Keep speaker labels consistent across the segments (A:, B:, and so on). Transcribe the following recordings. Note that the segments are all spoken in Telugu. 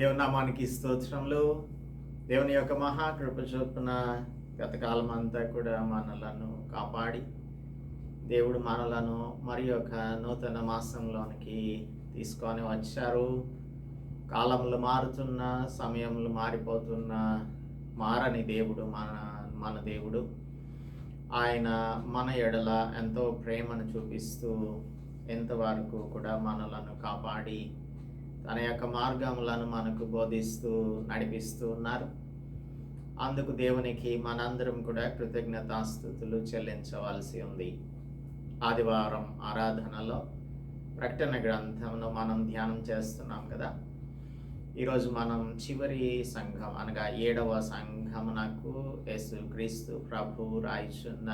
A: దేవుని నామానికి స్తోత్రములు. దేవుని యొక్క మహాకృప చొప్పున గతకాలం అంతా కూడా మనలను కాపాడి దేవుడు మనలను మరి ఒక నూతన మాసంలోనికి తీసుకొని వచ్చారు. కాలములు మారుతున్న, సమయములు మారిపోతున్న మారని దేవుడు మన దేవుడు. ఆయన మన ఎడల ఎంతో ప్రేమను చూపిస్తూ ఎంతవరకు కూడా మనలను కాపాడి తన యొక్క మార్గములను మనకు బోధిస్తూ నడిపిస్తూ ఉన్నారు. అందుకు దేవునికి మనందరం కూడా కృతజ్ఞతాస్తుతులు చెల్లించవలసి ఉంది. ఆదివారం ఆరాధనలో ప్రకటన గ్రంథంను మనం ధ్యానం చేస్తున్నాం కదా. ఈరోజు మనం చివరి సంఘం అనగా 7వ సంఘమునకు యేసుక్రీస్తు ప్రభు రాయిచున్న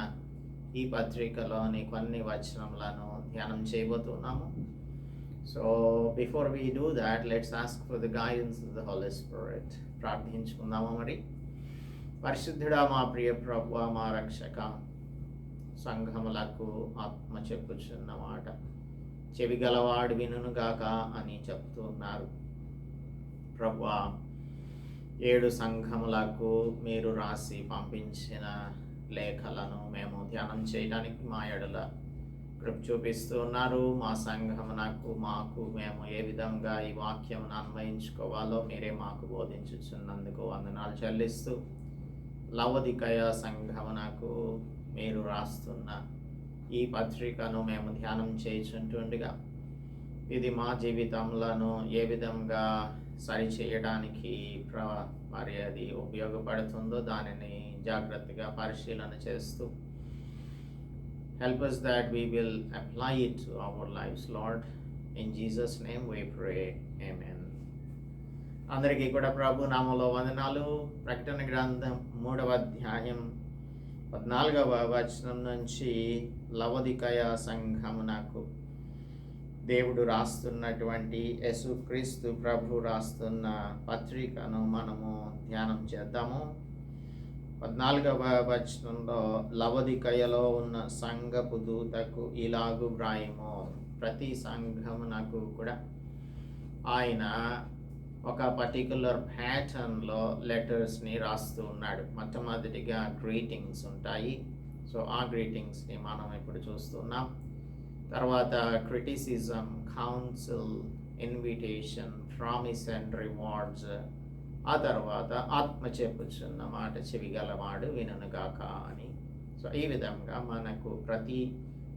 A: ఈ పత్రికలోని కొన్ని వచనములను ధ్యానం చేయబోతున్నాము. So before we do that, let's ask for the guidance of the Holy Spirit. ప్రార్థించుకుందాము. మరి పరిశుద్ధుడా, మా ప్రియ ప్రభువా, మా రక్షక, సంఘములకు ఆత్మ చెప్పుచున్న మాట చెవి గలవాడు వినుగాక అని చెప్తున్నారు. ప్రభువా, 7 సంఘములకు మీరు రాసి పంపించిన లేఖలను మేము ధ్యానం చేయడానికి మా ఎడల కృప చూపిస్తూ ఉన్నారు. మా సంఘమునకు మేము ఏ విధంగా ఈ వాక్యమును అన్వయించుకోవాలో మీరే మాకు బోధించుచున్నందుకు వందనాలు చెల్లిస్తూ, లవొదికయ సంఘమునకు మీరు రాస్తున్న ఈ పత్రికను మేము ధ్యానం చేయుచుంటుండగా ఇది మా జీవితంలో ఏ విధంగా సరిచేయడానికి మరి అది ఉపయోగపడుతుందో దానిని జాగ్రత్తగా పరిశీలన చేస్తూ help us that we will apply it to our lives, Lord. In Jesus' name we pray. Amen. అందరికీ కూడా ప్రభు నామములో వందనాలు. ప్రకటన గ్రంథం 3వ అధ్యాయం 14వ వచనం నుంచి లవొదికయ సంఘమునకు దేవుడు రాస్తున్నటువంటి యేసుక్రీస్తు ప్రభు రాస్తున్న పత్రికను మనము ధ్యానం చేద్దాము. 14వ వచనంలో లవొదికయలో ఉన్న సంఘపు దూతకు ఇలాగు వ్రాయము. ప్రతి సంఘమునకు కూడా ఆయన ఒక పర్టికులర్ ప్యాటర్న్లో లెటర్స్ని రాస్తూ ఉన్నాడు. మొట్టమొదటిగా గ్రీటింగ్స్ ఉంటాయి. సో ఆ గ్రీటింగ్స్ని మనం ఇప్పుడు చూస్తున్నాం. తర్వాత criticism, council, invitation, promise and rewards. ఆ తర్వాత ఆత్మ చెప్పుచున్న మాట చెవి గలవాడు వినుగాక అని. సో ఈ విధంగా మనకు ప్రతి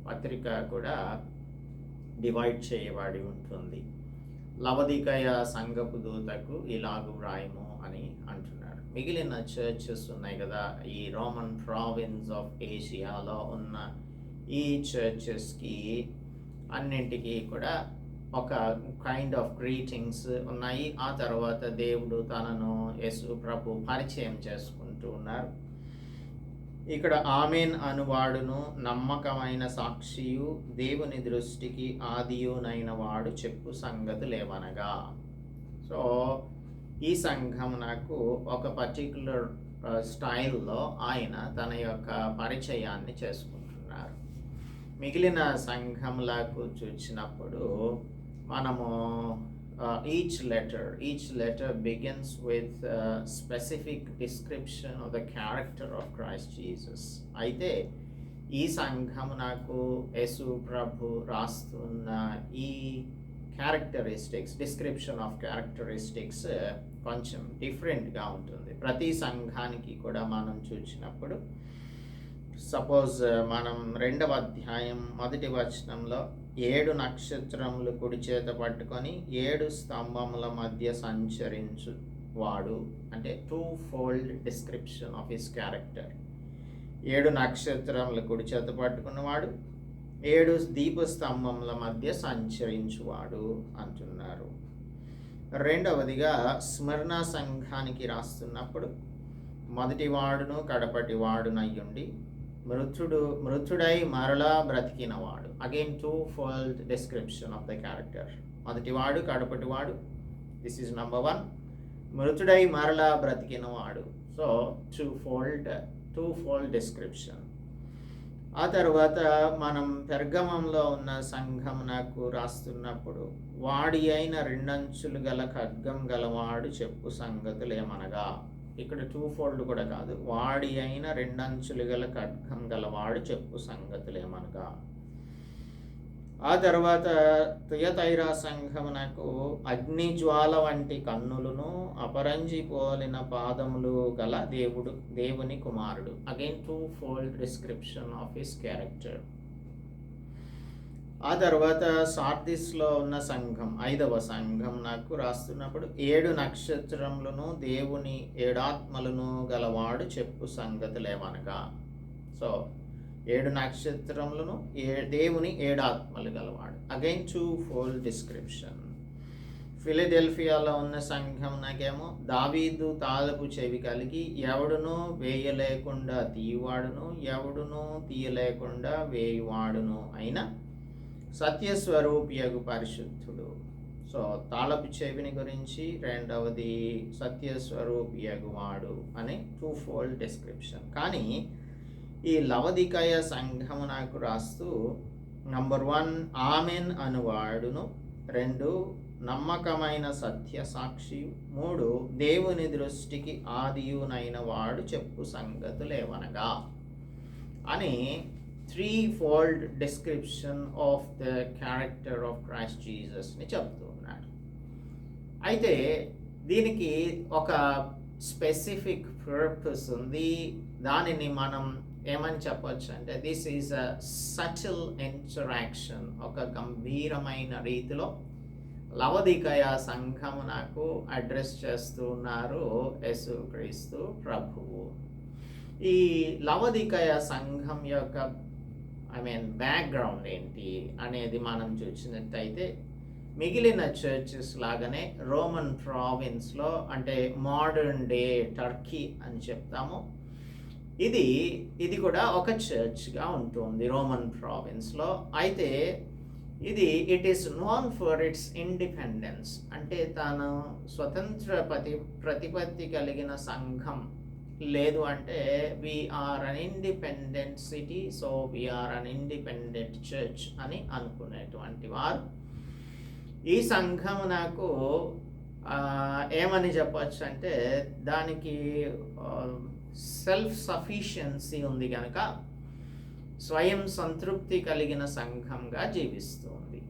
A: పత్రిక కూడా డివైడ్ చేయబడి ఉంటుంది. లవొదికయ సంఘపు దూతకు ఇలాగు వ్రాయము అని అంటున్నాడు. మిగిలిన చర్చెస్ ఉన్నాయి కదా, ఈ రోమన్ ప్రావిన్స్ ఆఫ్ ఏషియాలో ఉన్న ఈ చర్చెస్కి అన్నింటికి కూడా ఒక కైండ్ ఆఫ్ గ్రీటింగ్స్ ఉన్నాయి. ఆ తర్వాత దేవుడు తనను యేసు ప్రభు పరిచయం చేసుకుంటూ ఉన్నారు. ఇక్కడ ఆమెన్ అనువాడును నమ్మకమైన సాక్షియు దేవుని దృష్టికి ఆదియునైన వాడు చెప్పు సంగతులేవనగా. సో ఈ సంఘం నాకు ఒక పర్టిక్యులర్ స్టైల్లో ఆయన తన యొక్క పరిచయాన్ని చేసుకుంటున్నారు. మిగిలిన సంఘములకు చూసినప్పుడు మనము each letter begins with a specific description of the character of Christ Jesus. అయితే ఈ సంఘమునకు యేసు ప్రభు రాస్తున్న ఈ డిస్క్రిప్షన్ ఆఫ్ క్యారెక్టరిస్టిక్స్ కొంచెం డిఫరెంట్గా ఉంటుంది. ప్రతి సంఘానికి కూడా మనం చూసినప్పుడు సపోజ్ మనం 2వ అధ్యాయం 1వ వచనంలో 7 నక్షత్రములు కుడి చేత పట్టుకొని 7 స్తంభముల మధ్య సంచరించు వాడు అంటే 2-fold description of his character. 7 నక్షత్రములు కుడి చేత పట్టుకున్నవాడు, 7 దీపస్తంభముల మధ్య సంచరించువాడు అంటున్నారు. రెండవదిగా స్మరణ సంఘానికి రాస్తున్నప్పుడు మొదటి వాడును కడపటి వాడునయ్యుండి మృతుడై మరలా బ్రతికినవాడు. Again 2-fold description of the character. మొదటివాడు కడపటివాడు, దిస్ ఈజ్ నంబర్ 1. మృతుడై మరలా బ్రతికినవాడు, సో 2-fold description. ఆ తర్వాత మనం పెర్గమంలో ఉన్న సంఘమునకు రాస్తున్నప్పుడు వాడి అయిన రెండంచులు గల ఖడ్గం గలవాడు చెప్పు సంగతులేమనగా, ఇక్కడ టూ ఫోల్డ్ కూడా కాదు, వాడి అయిన రెండంచులు గల ఖడ్గం గలవాడు చెప్పు సంగతులేమనగా. ఆ తర్వాత తుయతైరా సంఘమునకు అగ్నిజ్వాల వంటి కన్నులను అపరంజి పోలిన పాదములు గల దేవుని కుమారుడు. Again two fold description of his character. ఆ తర్వాత సార్దిస్లో ఉన్న సంఘం, 5వ సంఘం నాకు రాస్తున్నప్పుడు 7 నక్షత్రములను దేవుని 7 ఆత్మలను గలవాడు చెప్పు సంగతులేమనగా. సో 7 నక్షత్రములను దేవుని 7 ఆత్మలు గలవాడు. Again two fold description. ఫిలడెల్ఫియాలో ఉన్న సంఘం నాకేమో దావీదు తాళపు చెవి కలిగి ఎవడునూ వేయలేకుండా తీయవాడును, ఎవడునూ తీయలేకుండా వేయువాడును అయిన సత్యస్వరూపియగు పరిశుద్ధుడు. సో తాళపు చెవిని గురించి, రెండవది సత్యస్వరూపియగు వాడు అనే టూ ఫోల్డ్ డిస్క్రిప్షన్. కానీ ఈ లవదికయ సంఘము నాకు రాస్తూ నంబర్ 1 ఆమెన్ అనువాడును, 2 నమ్మకమైన సత్య సాక్షి, 3 దేవుని దృష్టికి ఆదియునైన వాడు చెప్పు సంగతులేవనగా అని 3 fold description of the character of Christ జీసస్ని చెప్తూ ఉన్నాడు. అయితే దీనికి ఒక స్పెసిఫిక్ పర్పస్ ఉంది. దానిని మనం ఏమని చెప్పొచ్చు అంటే this is a subtle interaction. ఒక గంభీరమైన రీతిలో లవదికయ సంఘము నాకు అడ్రస్ చేస్తూ ఉన్నారు యేసుక్రీస్తు ప్రభువు. ఈ లవదికయ సంఘం యొక్క బ్యాక్గ్రౌండ్ ఏంటి అనేది మనం చూసినట్టయితే మిగిలిన చర్చెస్ లాగానే రోమన్ ప్రావిన్స్లో, అంటే మోడర్న్ డే టర్కీ అని చెప్తాము, ఇది కూడా ఒక చర్చ్గా ఉంటుంది రోమన్ ప్రావిన్స్లో. అయితే it is known for its independence, అంటే తాను స్వతంత్ర ప్రతిపత్తి కలిగిన సంఘం లేదు, అంటే we are an independent city, so we are an independent church అని అనుకునేటువంటి వారు. ఈ సంఘం నాకు ఏమని చెప్పచ్చు అంటే దానికి సెల్ఫ్ సఫిషియన్సీ ఉంది కనుక స్వయం సంతృప్తి కలిగిన సంఘంగా జీవిస్తుంది.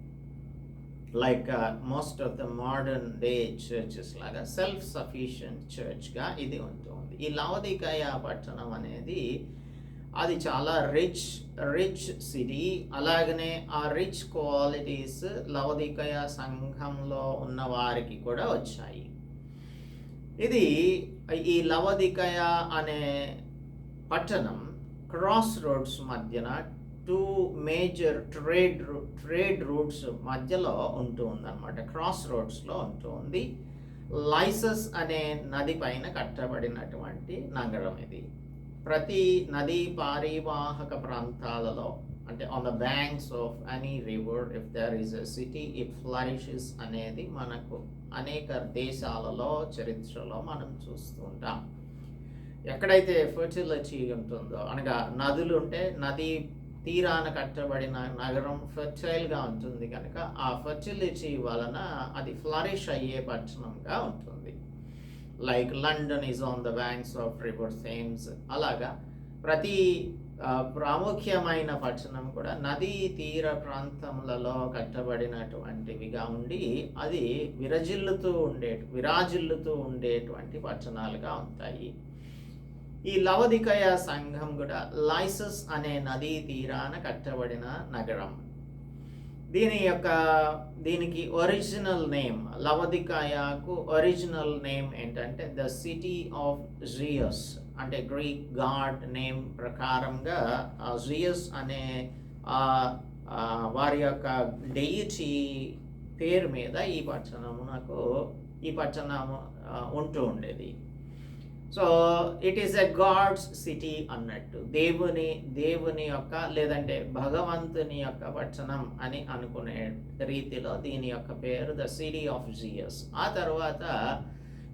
A: Like most of the modern day churches లాగా సెల్ఫ్ సఫిషియంట్ చర్చ్గా ఇది ఉంటుంది. ఈ లవదికయ పట్టణం అనేది అది చాలా రిచ్ సిటీ. అలాగనే ఆ రిచ్ క్వాలిటీస్ లవదికయ సంఘంలో ఉన్న వారికి కూడా వచ్చాయి. ఈ లవదికయ అనే పట్టణం క్రాస్ రోడ్స్ మధ్యన 2 మేజర్ ట్రేడ్ రూట్స్ మధ్యలో ఉంటుందన్నమాట. క్రాస్ రోడ్స్లో ఉంటుంది. లైసస్ అనే నది పైన కట్టబడినటువంటి నగరం ఇది. ప్రతి నదీ పారివాహక ప్రాంతాలలో, అంటే on the banks of any river if there is a city it flourishes అనేది మనకు అనేక దేశాలలో చరిత్రలో మనం చూస్తుంటాం. ఎక్కడైతే ఫర్టిలిటీ ఉంటుందో, అనగా నదులు ఉంటే నదీ తీరాన కట్టబడిన నగరం ఫర్టైల్గా ఉంటుంది కనుక ఆ ఫర్టిలిటీ వలన అది ఫ్లరిష్ అయ్యే పట్టణంగా ఉంటుంది. Like London is on the banks of river Thames. అలాగా ప్రతి ప్రాముఖ్యమైన పట్టణం కూడా నదీ తీర ప్రాంతములలో కట్టబడినటువంటివిగా ఉండి అది విరాజిల్లుతూ ఉండేటువంటి పట్టణాలుగా ఉంటాయి. ఈ లవదికయ సంఘం కూడా లైసస్ అనే నదీ తీరాన కట్టబడిన నగరం. దీనికి ఒరిజినల్ నేమ్, లవదికయకు ఒరిజినల్ నేమ్ ఏంటంటే ద సిటీ ఆఫ్ జియస్, అంటే గ్రీక్ గాడ్ నేమ్ ప్రకారంగా జియస్ అనే వారి యొక్క డెయిటీ పేరు మీద ఈ పట్టణము ఉంటూ ఉండేది. So it is a god's city అన్నట్టు, దేవుని యొక్క లేదంటే భగవంతుని యొక్క పట్టణం అని అనుకునే రీతిలో దీని యొక్క పేరు ద సిటీ ఆఫ్ జియస్. ఆ తర్వాత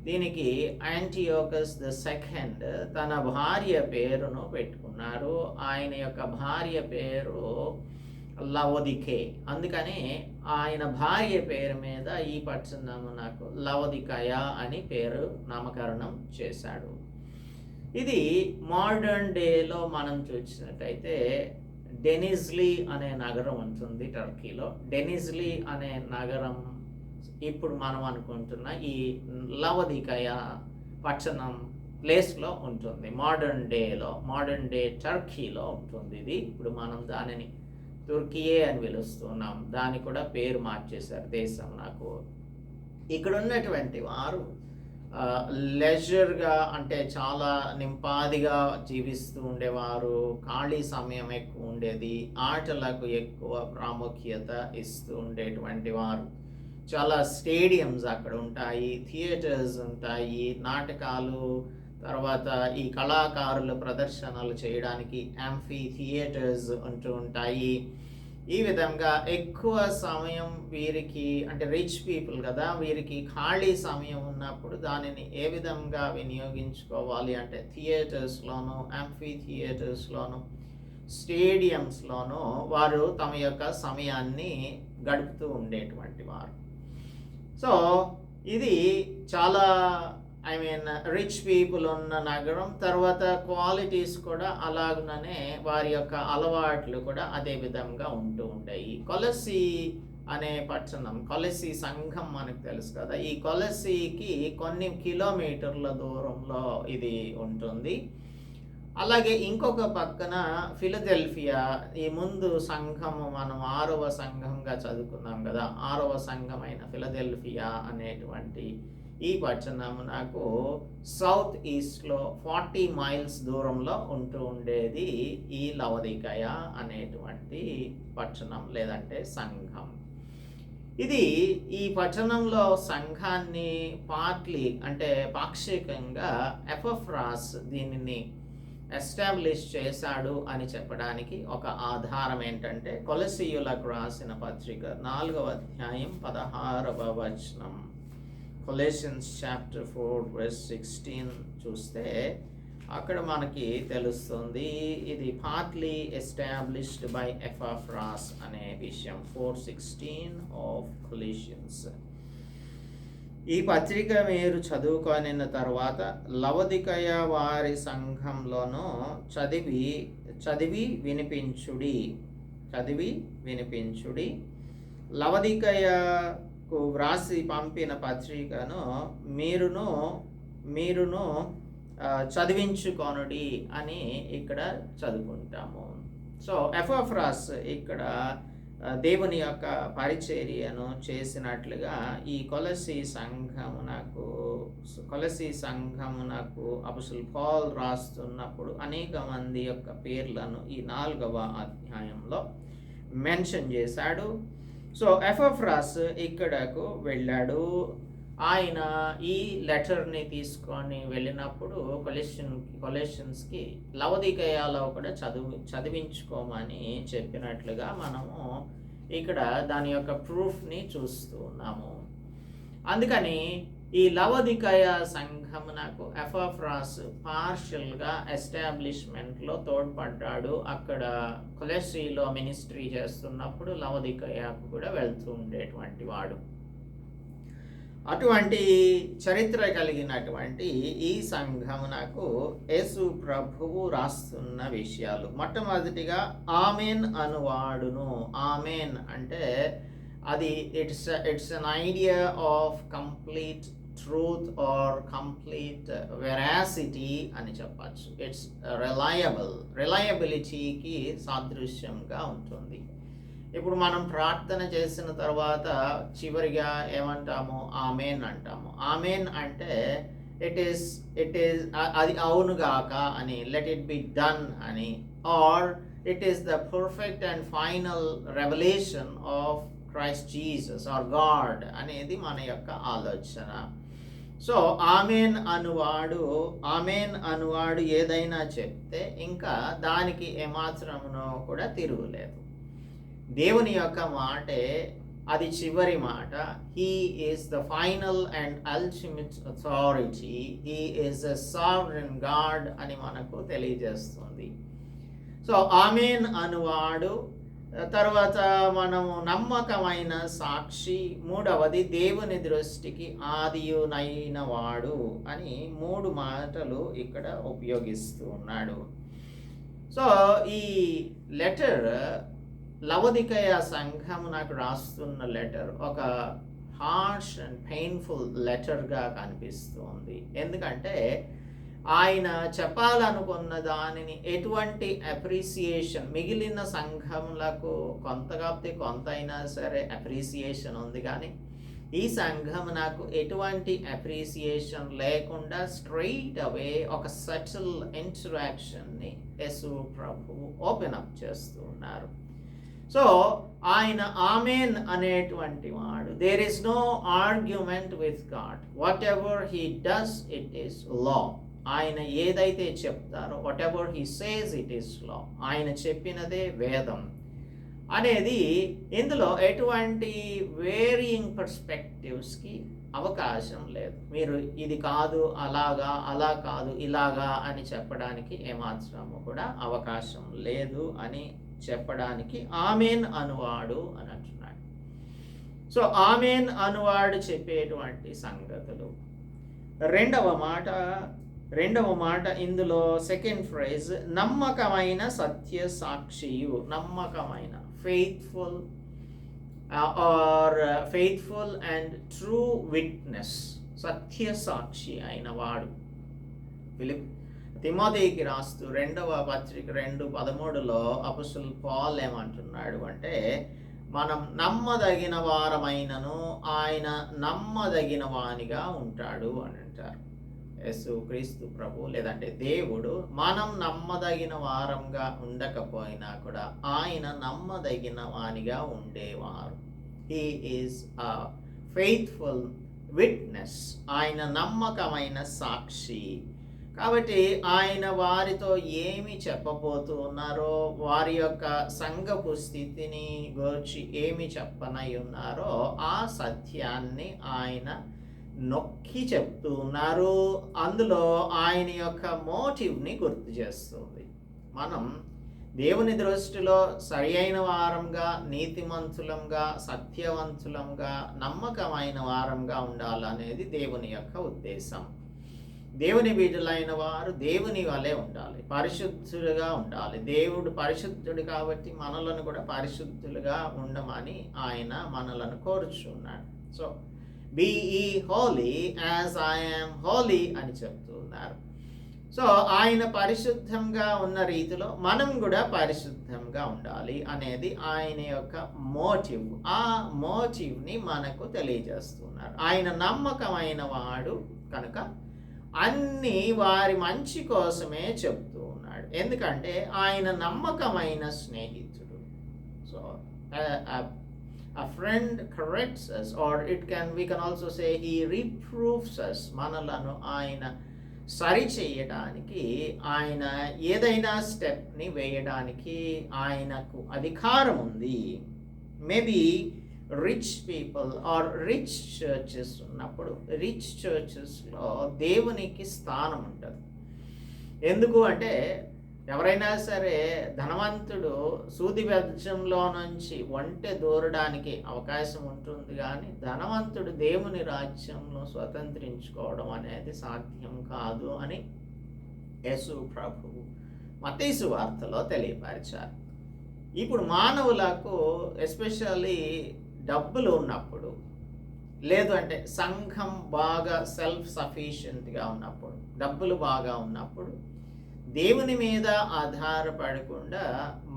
A: దీనికి యాంటియోకస్ ద సెకండ్ తన భార్య పేరును పెట్టుకున్నారు. ఆయన యొక్క భార్య పేరు లవోదికే. అందుకని ఆయన భార్య పేరు మీద ఈ పట్టణమునకు లవోదికయ అని పేరు నామకరణం చేశాడు. ఇది మోడర్న్ డేలో మనం చూసినట్టయితే డెనిజ్లీ అనే నగరం ఉంటుంది టర్కీలో. డెనిజ్లీ అనే నగరం ఇప్పుడు మనం అనుకుంటున్న ఈ లవోదికయ పట్టణం ప్లేస్లో ఉంటుంది. మోడర్న్ డే టర్కీలో ఉంటుంది. ఇది ఇప్పుడు మనం దానిని తుర్కియే అని పిలుస్తున్నాం. దాన్ని కూడా పేరు మార్చేశారు దేశం. నాకు ఇక్కడ ఉన్నటువంటి వారు లెజర్గా అంటే చాలా నింపాదిగా జీవిస్తూ ఉండేవారు. ఖాళీ సమయం ఎక్కువ ఉండేది. ఆటలకు ఎక్కువ ప్రాముఖ్యత ఇస్తూ ఉండేటువంటి వారు. చాలా స్టేడియంస్ అక్కడ ఉంటాయి, థియేటర్స్ ఉంటాయి, నాటకాలు, తర్వాత ఈ కళాకారుల ప్రదర్శనలు చేయడానికి యాంఫీ థియేటర్స్ ఉంటూ ఉంటాయి. ఈ విధంగా ఎక్కువ సమయం వీరికి, అంటే రిచ్ పీపుల్ కదా, వీరికి ఖాళీ సమయం ఉన్నప్పుడు దానిని ఏ విధంగా వినియోగించుకోవాలి అంటే థియేటర్స్లోనూ, యాంఫీ థియేటర్స్లోనూ, స్టేడియంస్లోనూ వారు తమ యొక్క సమయాన్ని గడుపుతూ ఉండేటువంటి వారు. సో ఇది చాలా రిచ్ పీపుల్ ఉన్న నగరం. తర్వాత క్వాలిటీస్ కూడా అలాగుననే వారి యొక్క అలవాట్లు కూడా అదే విధంగా ఉంటూ ఉంటాయి. కొలసి అనే పట్టణం, కొలసి సంఘం మనకు తెలుసు కదా. ఈ కొలసికి కొన్ని కిలోమీటర్ల దూరంలో ఇది ఉంటుంది. అలాగే ఇంకొక పక్కన ఫిలదెల్ఫియా, ఈ ముందు సంఘము మనం 6వ సంఘంగా చదువుకున్నాం కదా, 6వ సంఘమైన ఫిలదెల్ఫియా అనేటువంటి ఈ పట్టణం నాకు సౌత్ ఈస్ట్లో 40 మైల్స్ దూరంలో ఉంటూ ఉండేది ఈ లవోదికయ అనేటువంటి పట్టణం లేదంటే సంఘం. ఇది ఈ పట్టణంలో సంఘాన్ని పార్ట్లీ అంటే పాక్షికంగా ఎపఫ్రాస్ దీనిని ఎస్టాబ్లిష్ చేశాడు అని చెప్పడానికి ఒక ఆధారం ఏంటంటే కొలసీయులకు రాసిన పత్రిక 4వ అధ్యాయం 16వ వచనం. కొలెషన్స్ చాప్టర్ 4:16 చూస్తే అక్కడ మనకి తెలుస్తుంది ఇది పార్ట్లీ ఎస్టాబ్లిష్డ్ బై ఎపఫ్రాస్ అనే విషయం. 4:16 ఆఫ్ కొలెషన్స్. ఈ పత్రిక మీరు చదువుకొనిన తర్వాత లవోదికయ వారి సంఘంలోనూ చదివి వినిపించుడి. లవోదికయకు వ్రాసి పంపిన పత్రికను మీరును చదివించుకొనుడి అని ఇక్కడ చదువుకుంటాము. సో ఎపఫ్రాస్ ఇక్కడ దేవుని యొక్క పరిచర్యను చేసినట్లుగా ఈ కొలసి సంఘమునకు అపొస్తలుడు పౌలు రాస్తున్నప్పుడు అనేక మంది యొక్క పేర్లను ఈ 4వ అధ్యాయంలో మెన్షన్ చేశాడు. సో ఎపఫ్రాస్ ఇక్కడకు వెళ్ళాడు. ఆయన ఈ లెటర్ని తీసుకొని వెళ్ళినప్పుడు కొలెషన్స్కి లవోదికయలో కూడా చదివించుకోమని చెప్పినట్లుగా మనము ఇక్కడ దాని యొక్క ప్రూఫ్ని చూస్తూ ఉన్నాము. అందుకని ఈ లవోదికయ సంఘమునకు ఎపఫ్రాస్ పార్షియల్గా ఎస్టాబ్లిష్మెంట్లో తోడ్పడ్డాడు. అక్కడ కొలెసీలో మినిస్ట్రీ చేస్తున్నప్పుడు లవోదికయకు కూడా వెళ్తూ ఉండేటువంటి వాడు. అటువంటి చరిత్ర కలిగినటువంటి ఈ సంఘమునకు యేసు ప్రభువు రాస్తున్న విషయాలు. మొట్టమొదటిగా ఆమెన్ అనువాడును. ఆమెన్ అంటే అది it's an idea of complete truth or complete veracity అని చెప్పచ్చు. ఇట్స్ రిలయబిలిటీకి సాదృశ్యంగా ఉంటుంది. ఇప్పుడు మనం ప్రార్థన చేసిన తర్వాత చివరిగా ఏమంటాము? ఆమెన్ అంటాము. ఆమెన్ అంటే ఇట్ ఈస్ అది అవునుగాక అని, లెట్ ఇట్ బి డన్ అని, or it is the perfect and final revolution of Christ Jesus or God అనేది మన యొక్క ఆలోచన. సో ఆమెన్ అనువాడు ఏదైనా చెప్తే ఇంకా దానికి ఏమాత్రమునో కూడా తిరుగులేదు. దేవుని యొక్క మాటే అది చివరి మాట. He is the final and ultimate authority. He is the sovereign God అని మనకు తెలియజేస్తుంది. సో ఆమెన్ అనువాడు, తర్వాత మనము నమ్మకమైన సాక్షి, మూడవది దేవుని దృష్టికి ఆదియునైన వాడు అని 3 మాటలు ఇక్కడ ఉపయోగిస్తూ ఉన్నాడు. సో ఈ లెటర్ లవోదికయ సంఘం నాకు రాస్తున్న లెటర్ ఒక హార్ష్ అండ్ పెయిన్ఫుల్ లెటర్గా కనిపిస్తుంది. ఎందుకంటే ఆయన చెప్పాలనుకున్న దానిని ఎటువంటి అప్రిసియేషన్, మిగిలిన సంఘములకు కొంత కాకపోతే కొంత అయినా సరే అప్రిసియేషన్ ఉంది, కానీ ఈ సంఘం నాకు ఎటువంటి అప్రిసియేషన్ లేకుండా స్ట్రైట్ అవే ఒక సటిల్ ఇంటరాక్షన్ని యేసు ప్రభు ఓపెన్ అప్ చేస్తూ ఉన్నారు. సో ఆయన ఆమెన్ అనేటువంటి వాడు. There is no argument with God. Whatever he does it is law. ఆయన ఏదైతే చెప్తారో whatever he says it is law. ఆయన చెప్పినదే వేదం అనేది. ఇందులో ఎటువంటి వేరియింగ్ పర్స్పెక్టివ్స్కి అవకాశం లేదు. మీరు ఇది కాదు అలాగా, అలా కాదు ఇలాగా అని చెప్పడానికి ఏమాత్రము కూడా అవకాశం లేదు అని చెప్పడానికి ఆమెన్ అనువాడు అని అంటున్నాడు. సో ఆమెన్ అనువాడు చెప్పేటువంటి సంగతులు. రెండవ మాట ఇందులో సెకండ్ ఫ్రేజ్, నమ్మకమైన సత్య సాక్షియు. నమ్మకమైన, ఫెయిత్ఫుల్ అండ్ ట్రూ విట్నెస్, సత్య సాక్షి అయిన వాడు. తిమోతికి రాస్తూ 2వ పత్రిక 2:13 అపోస్తలుడు పౌలు ఏమంటున్నాడు అంటే, మనం నమ్మదగిన వారమైనను ఆయన నమ్మదగిన వానిగా ఉంటాడు అని అంటారు. యేసు క్రీస్తు ప్రభు లేదంటే దేవుడు మనం నమ్మదగిన వారంగా ఉండకపోయినా కూడా ఆయన నమ్మదగిన వానిగా ఉండేవారు. He is a faithful witness. ఆయన నమ్మకమైన సాక్షి. కాబట్టి ఆయన వారితో ఏమి చెప్పబోతూ ఉన్నారో, వారి యొక్క సంఘపు స్థితిని గురించి ఏమి చెప్పనై ఉన్నారో ఆ సత్యాన్ని ఆయన నొక్కి చెప్తూ ఉన్నారు. అందులో ఆయన యొక్క మోటివ్ని గుర్తు చేస్తుంది. మనం దేవుని దృష్టిలో సరి అయిన వారంగా, నీతిమంతులంగా, సత్యవంతులంగా, నమ్మకమైన వారంగా ఉండాలనేది దేవుని యొక్క ఉద్దేశం. దేవుని బిడ్డలైన వారు దేవుని వలె ఉండాలి, పరిశుద్ధులుగా ఉండాలి. దేవుడు పరిశుద్ధుడు కాబట్టి మనలను కూడా పరిశుద్ధులుగా ఉండమని ఆయన మనలను కోరుచున్నాడు. So be ye holy as I am holy అని చెప్తున్నారు. సో ఆయన పరిశుద్ధంగా ఉన్న రీతిలో మనం కూడా పరిశుద్ధంగా ఉండాలి అనేది ఆయన యొక్క మోటివ్. ఆ మోటివ్ని మనకు తెలియజేస్తున్నారు. ఆయన నమ్మకమైన వాడు కనుక అన్నీ వారి మంచి కోసమే చెప్తూ ఉన్నాడు. ఎందుకంటే ఆయన నమ్మకమైన స్నేహితుడు. So a friend corrects us, or we can also say he reproves us. మనలను ఆయన సరి చేయడానికి, ఆయన ఏదైనా స్టెప్ని వేయడానికి ఆయనకు అధికారం ఉంది. Maybe rich people or rich churches ఉన్నప్పుడు, రిచ్ చర్చెస్లో దేవునికి స్థానం ఉంటుంది. ఎందుకు అంటే ఎవరైనా సరే ధనవంతుడు సూది బెజ్జంలో నుంచి ఒంటె దూరడానికి అవకాశం ఉంటుంది, కానీ ధనవంతుడు దేవుని రాజ్యంలో స్వతంత్రించుకోవడం అనేది సాధ్యం కాదు అని యేసు ప్రభువు మత్తయి సువార్తలో తెలియపరిచారు. ఇప్పుడు మానవులకు ఎస్పెషల్లీ డబ్బులు ఉన్నప్పుడు, లేదు అంటే సంఘం బాగా సెల్ఫ్ సఫిషియెంట్గా ఉన్నప్పుడు, డబ్బులు బాగా ఉన్నప్పుడు దేవుని మీద ఆధారపడకుండా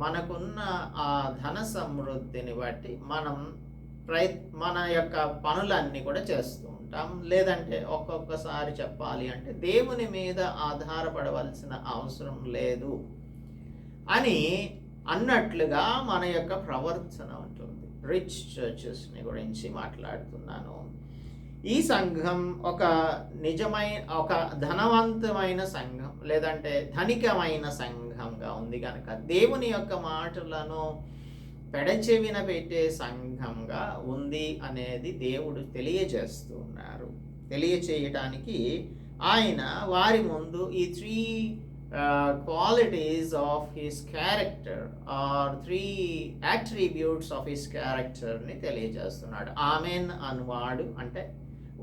A: మనకున్న ఆ ధన సమృద్ధిని బట్టి మనం మన యొక్క పనులన్నీ కూడా చేస్తూ ఉంటాం. లేదంటే ఒక్కొక్కసారి చెప్పాలి అంటే దేవుని మీద ఆధారపడవలసిన అవసరం లేదు అని అన్నట్లుగా మన యొక్క ప్రవర్తన ఉంటుంది. రిచ్ చర్చెస్ని గురించి మాట్లాడుతున్నాను. ఈ సంఘం ఒక ధనవంతమైన సంఘం లేదంటే ధనికమైన సంఘంగా ఉంది కనుక దేవుని యొక్క మాటలను పెడచెవిన పెట్టే సంఘంగా ఉంది అనేది దేవుడు తెలియచేయడానికి ఆయన వారి ముందు ఈ 3 qualities of his character or 3 attributes of his character ని తెలియజేస్తున్నాడు. ఆమెన్ అనువాడు అంటే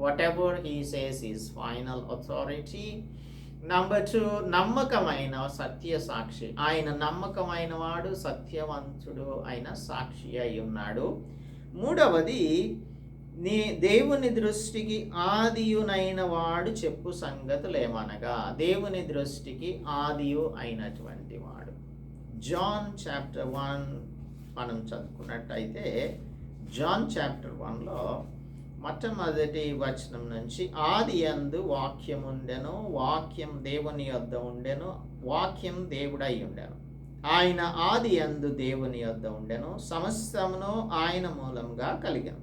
A: whatever he says is final authority. Number 2, నమ్మకమైన సత్య సాక్షి. ఆయన నమ్మకమైన వాడు, సత్యవంతుడు అయిన సాక్షి అయి ఉన్నాడు. మూడవది, నీ దేవుని దృష్టికి ఆదియునైన వాడు చెప్పు సంగతులేమనగా, దేవుని దృష్టికి ఆదియు అయినటువంటి వాడు. జాన్ చాప్టర్ 1 మనం చదువుకున్నట్టయితే, జాన్ చాప్టర్ 1లో మొట్టమొదటి వచనం నుంచి, ఆది యందు వాక్యముండెను, వాక్యం దేవుని యొద్ద ఉండెను, వాక్యం దేవుడై ఉండెను, ఆయన ఆది యందు దేవుని యొద్ద ఉండెను, సమస్తమును ఆయన మూలంగా కలిగెను,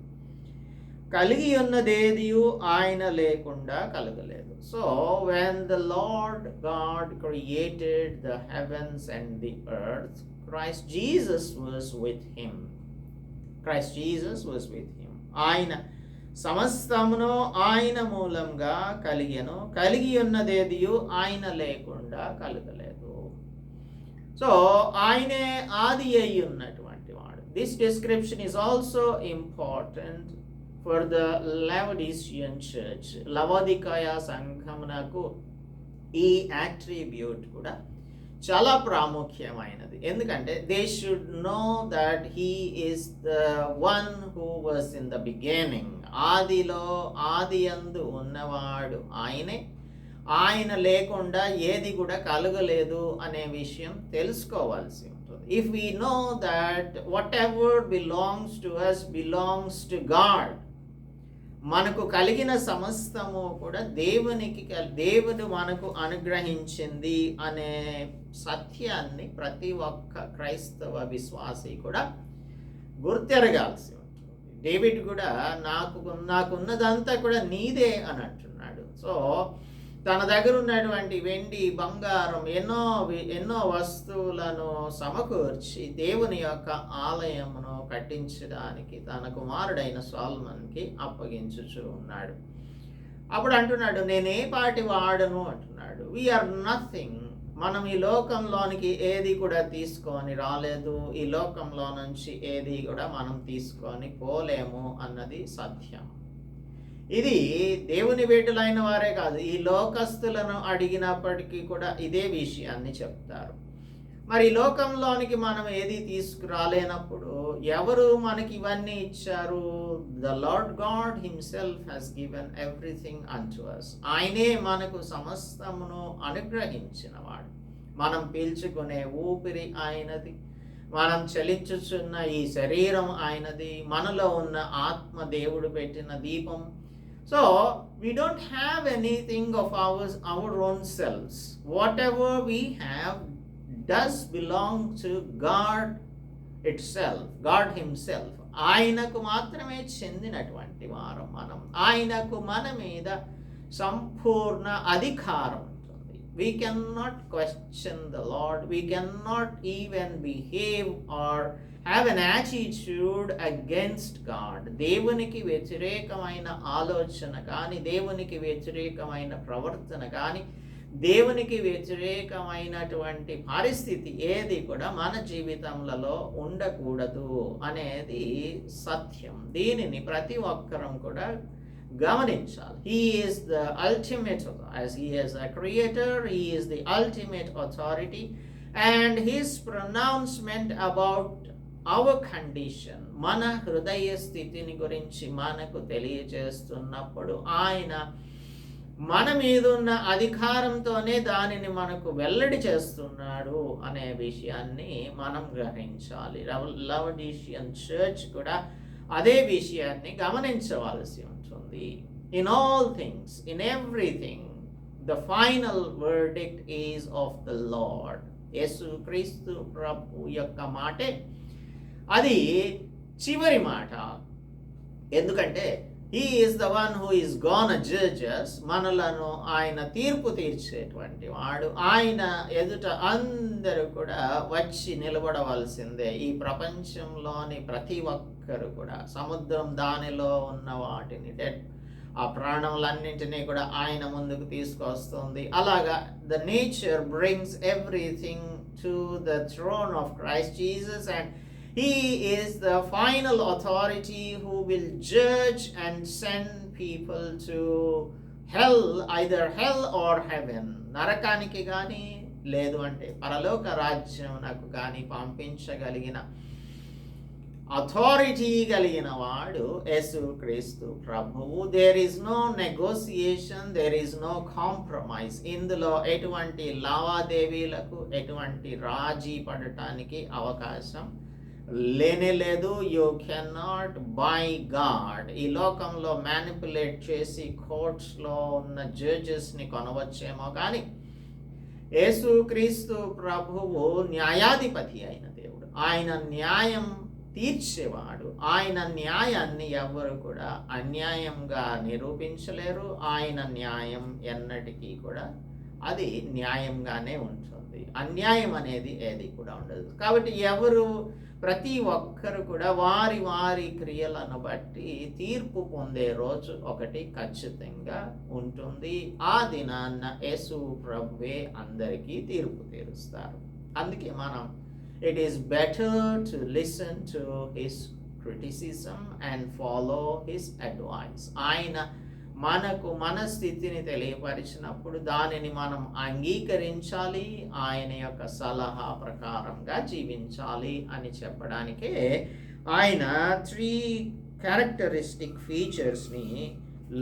A: కలిగి ఉన్నదేదియు ఆయన లేకుండా కలగలేదు. So when the Lord God created the heavens and the earth, Christ Jesus was with him. ఆయన సమస్తమును ఆయన మూలంగా కలిగెను, కలిగి ఉన్నదేదియు ఆయన లేకుండా కలగలేదు. సో ఆయనే ఆది అయి ఉన్నటువంటి వాడు. This description is also important for the Laodicean church. లవోదికయ సంఘమునకు ఈ అట్రిబ్యూట్ కూడా చాలా ప్రాముఖ్యమైనది. ఎందుకంటే they should know that he is the one who was in the beginning. ఆది యందు ఉన్నవాడు ఆయనే, ఆయన లేకుండా ఏది కూడా కలగలేదు అనే విషయం తెలుసుకోవాల్సి ఉంటుంది. If we know that what ever belongs to us belongs to God, మనకు కలిగిన సమస్తము కూడా దేవుడు మనకు అనుగ్రహించింది అనే సత్యాన్ని ప్రతి ఒక్క క్రైస్తవ విశ్వాసి కూడా గుర్తెరగాల్సి ఉంటుంది. డేవిడ్ కూడా నాకున్నదంతా కూడా నీదే అని అంటున్నాడు. సో తన దగ్గర ఉన్నటువంటి వెండి, బంగారం, ఎన్నో వస్తువులను సమకూర్చి దేవుని యొక్క ఆలయమును కట్టించడానికి తన కుమారుడైన సొలొమోనుకి అప్పగించుచు ఉన్నాడు. అప్పుడు అంటున్నాడు, నేనే పాటి వాడను అంటున్నాడు. We are nothing. మనం ఈ లోకంలోనికి ఏది కూడా తీసుకొని రాలేదు, ఈ లోకంలో నుంచి ఏది కూడా మనం తీసుకొని పోలేము అన్నది సత్యం. ఇది దేవుని బిడ్డలైన వారే కాదు, ఈ లోకస్తులను అడిగినప్పటికీ కూడా ఇదే విషయాన్ని చెప్తారు. మరి ఈ లోకంలోనికి మనం ఏది తీసుకురాలేనప్పుడు ఎవరు మనకి ఇవన్నీ ఇచ్చారు? The Lord God himself has given everything unto us. ఆయనే మనకు సమస్తమును అనుగ్రహించినవాడు. మనం పీల్చుకునే ఊపిరి ఆయనది, మనం చలించుచున్న ఈ శరీరం ఆయనది, మనలో ఉన్న ఆత్మ దేవుడు పెట్టిన దీపం. So we don't have anything of our own selves. Whatever we have does belong to God itself, God himself. ఆయనకు మాత్రమే చెందినటువంటి వారం మనం. ఆయనకు మన మీద సంపూర్ణ అధికారం ఉంటుంది. We cannot question the Lord. We cannot even behave or have an attitude against God. దేవునికి వ్యతిరేకమైన ఆలోచన కానీ, దేవునికి వ్యతిరేకమైన ప్రవర్తన కానీ, దేవునికి వ్యతిరేకమైనటువంటి పరిస్థితి ఏది కూడా మన జీవితంలో ఉండకూడదు అనేది సత్యం. దీనిని ప్రతి ఒక్కరం కూడా గమనించాలి. He is the ultimate, as he is a creator, he is the ultimate authority, and his pronouncement about our condition, మన హృదయ స్థితిని గురించి మనకు తెలియజేస్తున్నప్పుడు ఆయన మన మీద ఉన్న అధికారంతోనే దానిని మనకు వెల్లడి చేస్తున్నాడు అనే విషయాన్ని మనం గ్రహించాలి. లవోడిషియన్ చర్చ్ కూడా అదే విషయాన్ని గమనించవలసి ఉంటుంది. In all things, in everything, the final verdict is of the Lord. యేసు క్రీస్తు ప్రభు యొక్క మాటే అది చివరి మాట. ఎందుకంటే he is the one who is gone judges. మనలను ఆయన తీర్పు తీర్చేటువంటి వాడు. ఆయన ఎదుట అందరూ కూడా వచ్చి నిలబడవలసిందే. ఈ ప్రపంచంలోని ప్రతి ఒక్కరు కూడా, సముద్రం దానిలో ఉన్న వాటిని, ఆ ప్రాణములన్నింటినీ కూడా ఆయన ముందుకు తీసుకొస్తుంది. అలాగా the nature brings everything to the throne of Christ Jesus, and he is the final authority who will judge and send people to hell, either hell or heaven. నరకానికి కానీ లేదు అంటే పరలోక రాజ్యమునకు కానీ పంపించగలిగిన అథారిటీ కలిగిన వాడు యేసుక్రీస్తు ప్రభువు. There is no negotiation, there is no compromise. ఇందులో ఎటువంటి లావాదేవీలకు, ఎటువంటి రాజీ పడటానికి అవకాశం లేనే లేదు. You can not buy God. ఈ లోకంలో మ్యానిపులేట్ చేసి కోర్ట్స్లో ఉన్న జడ్జెస్ని కొనవచ్చేమో కానీ యేసుక్రీస్తు ప్రభువు న్యాయాధిపతి అయిన దేవుడు. ఆయన న్యాయం తీర్చేవాడు. ఆయన న్యాయాన్ని ఎవరు కూడా అన్యాయంగా నిరూపించలేరు. ఆయన న్యాయం ఎన్నటికీ కూడా అది న్యాయంగానే ఉంటుంది. అన్యాయం అనేది ఏది కూడా ఉండదు. కాబట్టి ప్రతి ఒక్కరు కూడా వారి వారి క్రియలను బట్టి తీర్పు పొందే రోజు ఒకటి ఖచ్చితంగా ఉంటుంది. ఆ దినాన్న యేసు ప్రభువే అందరికీ తీర్పు తీరుస్తారు. అందుకే మనం it is better to listen to his criticism and follow his advice. ఆయన మనకు మన స్థితిని తెలియపరిచినప్పుడు దానిని మనం అంగీకరించాలి, ఆయన యొక్క సలహా ప్రకారంగా జీవించాలి అని చెప్పడానికే ఆయన 3 క్యారెక్టరిస్టిక్ ఫీచర్స్ని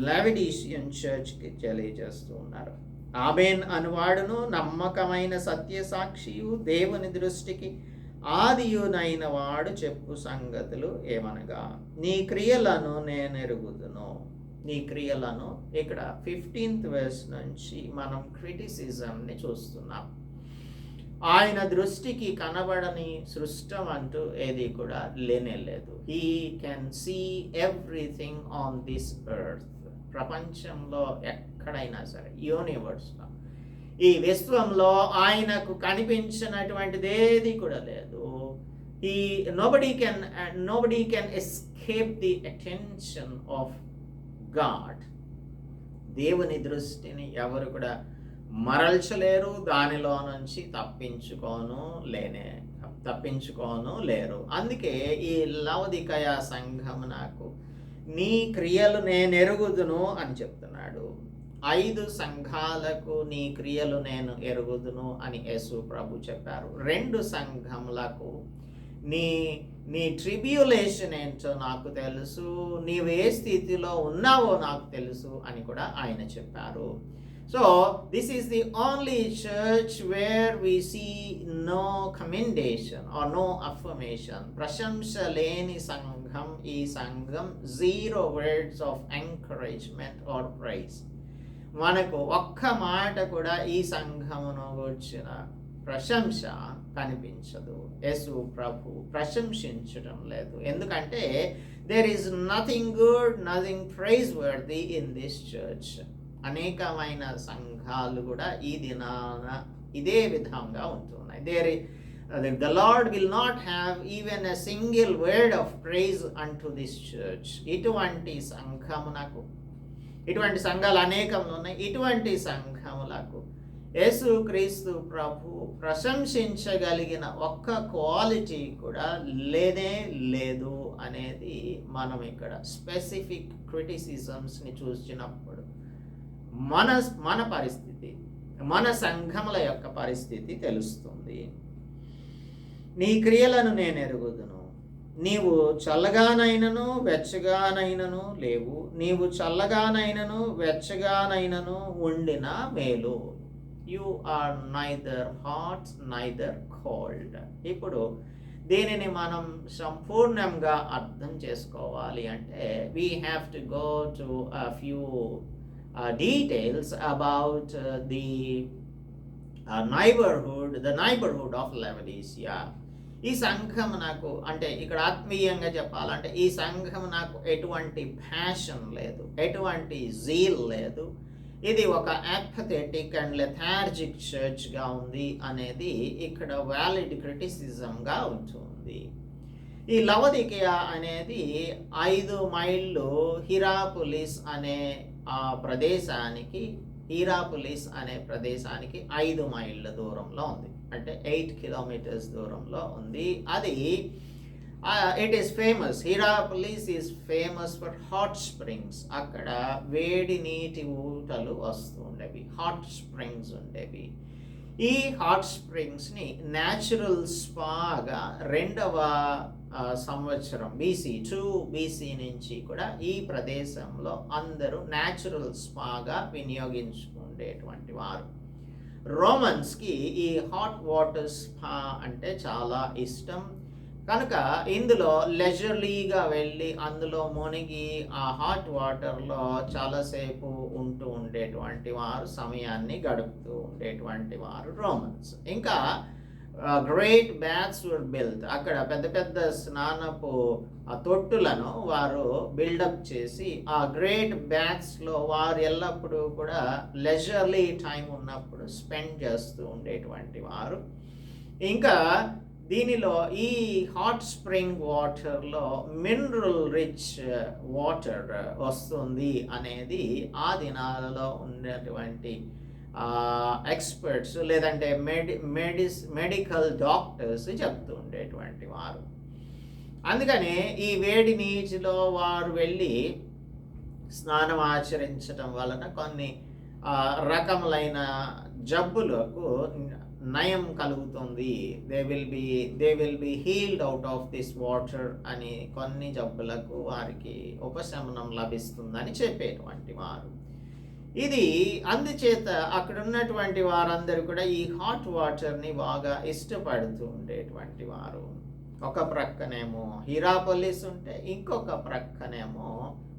A: లెవిడీషియన్ చర్చ్కి తెలియజేస్తూ ఉన్నారు. ఆబేన్ అనువాడును నమ్మకమైన సత్యసాక్షియు, దేవుని దృష్టికి ఆదియునైన వాడు చెప్పు సంగతులు ఏమనగా, నీ క్రియలను నేనెరుగుదును. నీ క్రియలను, ఇక్కడ 15th verse నుంచి మనం క్రిటిసిజంని చూస్తున్నాం. ఆయన దృష్టికి కనబడని సృష్టం అంటూ ఏది కూడా లేనేలేదు. He can see everything on this earth. ప్రపంచంలో ఎక్కడైనా సరే, యూనివర్స్లో, ఈ విశ్వంలో ఆయనకు కనిపించినటువంటిది ఏది కూడా లేదు. nobody can escape the attention of God. దేవుని దృష్టిని ఎవరు కూడా మరల్చలేరు, దానిలో నుంచి తప్పించుకోను లేరు. అందుకే ఈ లవొదికయ సంఘమునకు నీ క్రియలు నేను ఎరుగుదును అని చెప్తున్నాడు. 5 సంఘాలకు నీ క్రియలు నేను ఎరుగుదును అని యేసు ప్రభు చెప్పారు. 2 సంఘములకు నీ ట్రిబ్యులేషన్ ఏంటో నాకు తెలుసు, నీవు ఏ స్థితిలో ఉన్నావో నాకు తెలుసు అని కూడా ఆయన చెప్పారు. So this is the only church where we see no commendation or no affirmation. ప్రశంస లేని సంఘం ఈ సంఘం. 0 words of encouragement or praise. మనకు ఒక్క మాట కూడా ఈ సంఘమును వచ్చిన ప్రశంస కనిపించదు. యేసు ప్రభు ప్రశంసించడం లేదు. ఎందుకంటే there is nothing good, nothing praiseworthy in this church. అనేకమైన సంఘాలు కూడా ఈ దినాన ఇదే విధంగా ఉంటున్నాయి. The Lord will not have even a single word of praise unto this church. ఇటువంటి సంఘాలు అనేకంలో ఉన్నాయి. ఇటువంటి సంఘములకు యేసుక్రీస్తు ప్రభు ప్రశంసించగలిగిన ఒక్క క్వాలిటీ కూడా లేనే లేదు అనేది మనం ఇక్కడ స్పెసిఫిక్ క్రిటిసిజమ్స్ని చూసినప్పుడు మన పరిస్థితి, మన సంఘముల యొక్క పరిస్థితి తెలుస్తుంది. నీ క్రియలను నేను ఎరుగుదును. నీవు చల్లగానైనను వెచ్చగానైనను లేవు. నీవు చల్లగానైనను వెచ్చగానైనను ఉండిన మేలు. You are neither hot neither cold. ఇప్పుడు దీనిని మనం సంపూర్ణంగా అర్థం చేసుకోవాలి అంటే we have to go to a few details about the neighborhood of Laodicea. ఈ సంఘం నాకు అంటే ఇక్కడ ఆత్మీయంగా చెప్పాలంటే ఈ సంఘం నాకు ఎటువంటి ప్యాషన్ లేదు, ఎటువంటి జీల్ లేదు. ఇది ఒక అపథెటిక్ అండ్ లెథార్జిక్ చర్చ్గా ఉంది అనేది ఇక్కడ వ్యాలిడ్ క్రిటిసిజంగా ఉంటుంది. ఈ లవదికియ అనేది 5 మైళ్ళు హిరాపులిస్ అనే ప్రదేశానికి 5 మైళ్ళ దూరంలో ఉంది. అంటే 8 కిలోమీటర్స్ దూరంలో ఉంది. అది it is famous, Hierapolis is famous for hot springs. అక్కడ వేడి నీటి ఊటలు వస్తూ ఉండేవి, హాట్ స్ప్రింగ్స్ ఉండేవి. ఈ హాట్ స్ప్రింగ్స్ని న్యాచురల్ స్పాగా 2వ సంవత్సరం BC నుంచి కూడా ఈ ప్రదేశంలో అందరూ న్యాచురల్ స్పాగా వినియోగించుకునేటువంటి వారు. రోమన్స్కి ఈ హాట్ వాటర్ స్పా అంటే చాలా ఇష్టం కనుక ఇందులో లెజర్లీగా వెళ్ళి అందులో మునిగి ఆ హాట్ వాటర్లో చాలాసేపు ఉంటూ ఉండేటువంటి వారు, సమయాన్ని గడుపుతూ ఉండేటువంటి వారు రోమన్స్. ఇంకా గ్రేట్ బ్యాత్స్ వర్ బిల్ట్. అక్కడ పెద్ద పెద్ద స్నానపు తొట్టులను వారు బిల్డప్ చేసి ఆ గ్రేట్ బ్యాత్స్లో వారు ఎల్లప్పుడూ కూడా లెజర్లీ టైం ఉన్నప్పుడు స్పెండ్ చేస్తూ ఉండేటువంటి వారు. ఇంకా దీనిలో ఈ హాట్ స్ప్రింగ్ వాటర్లో మినరల్ రిచ్ వాటర్ వస్తుంది అనేది ఆ దినాలలో ఉన్నటువంటి ఎక్స్పర్ట్స్ లేదంటే మెడికల్ డాక్టర్స్ చెప్తూ ఉండేటువంటి వారు. అందుకని ఈ వేడి నీటిలో వారు వెళ్ళి స్నానం ఆచరించడం వలన కొన్ని రకములైన జబ్బులకు నయం కలుగుతుంది. They will be healed out of this water అని కొన్ని జబ్బులకు వారికి ఉపశమనం లభిస్తుందని చెప్పేటువంటి వారు. ఇది అందుచేత అక్కడ ఉన్నటువంటి వారందరూ కూడా ఈ హాట్ వాటర్ని బాగా ఇష్టపడుతూ ఉండేటువంటి వారు. ఒక ప్రక్కనేమో హిరాపోలిస్ ఉంటే ఇంకొక ప్రక్కనేమో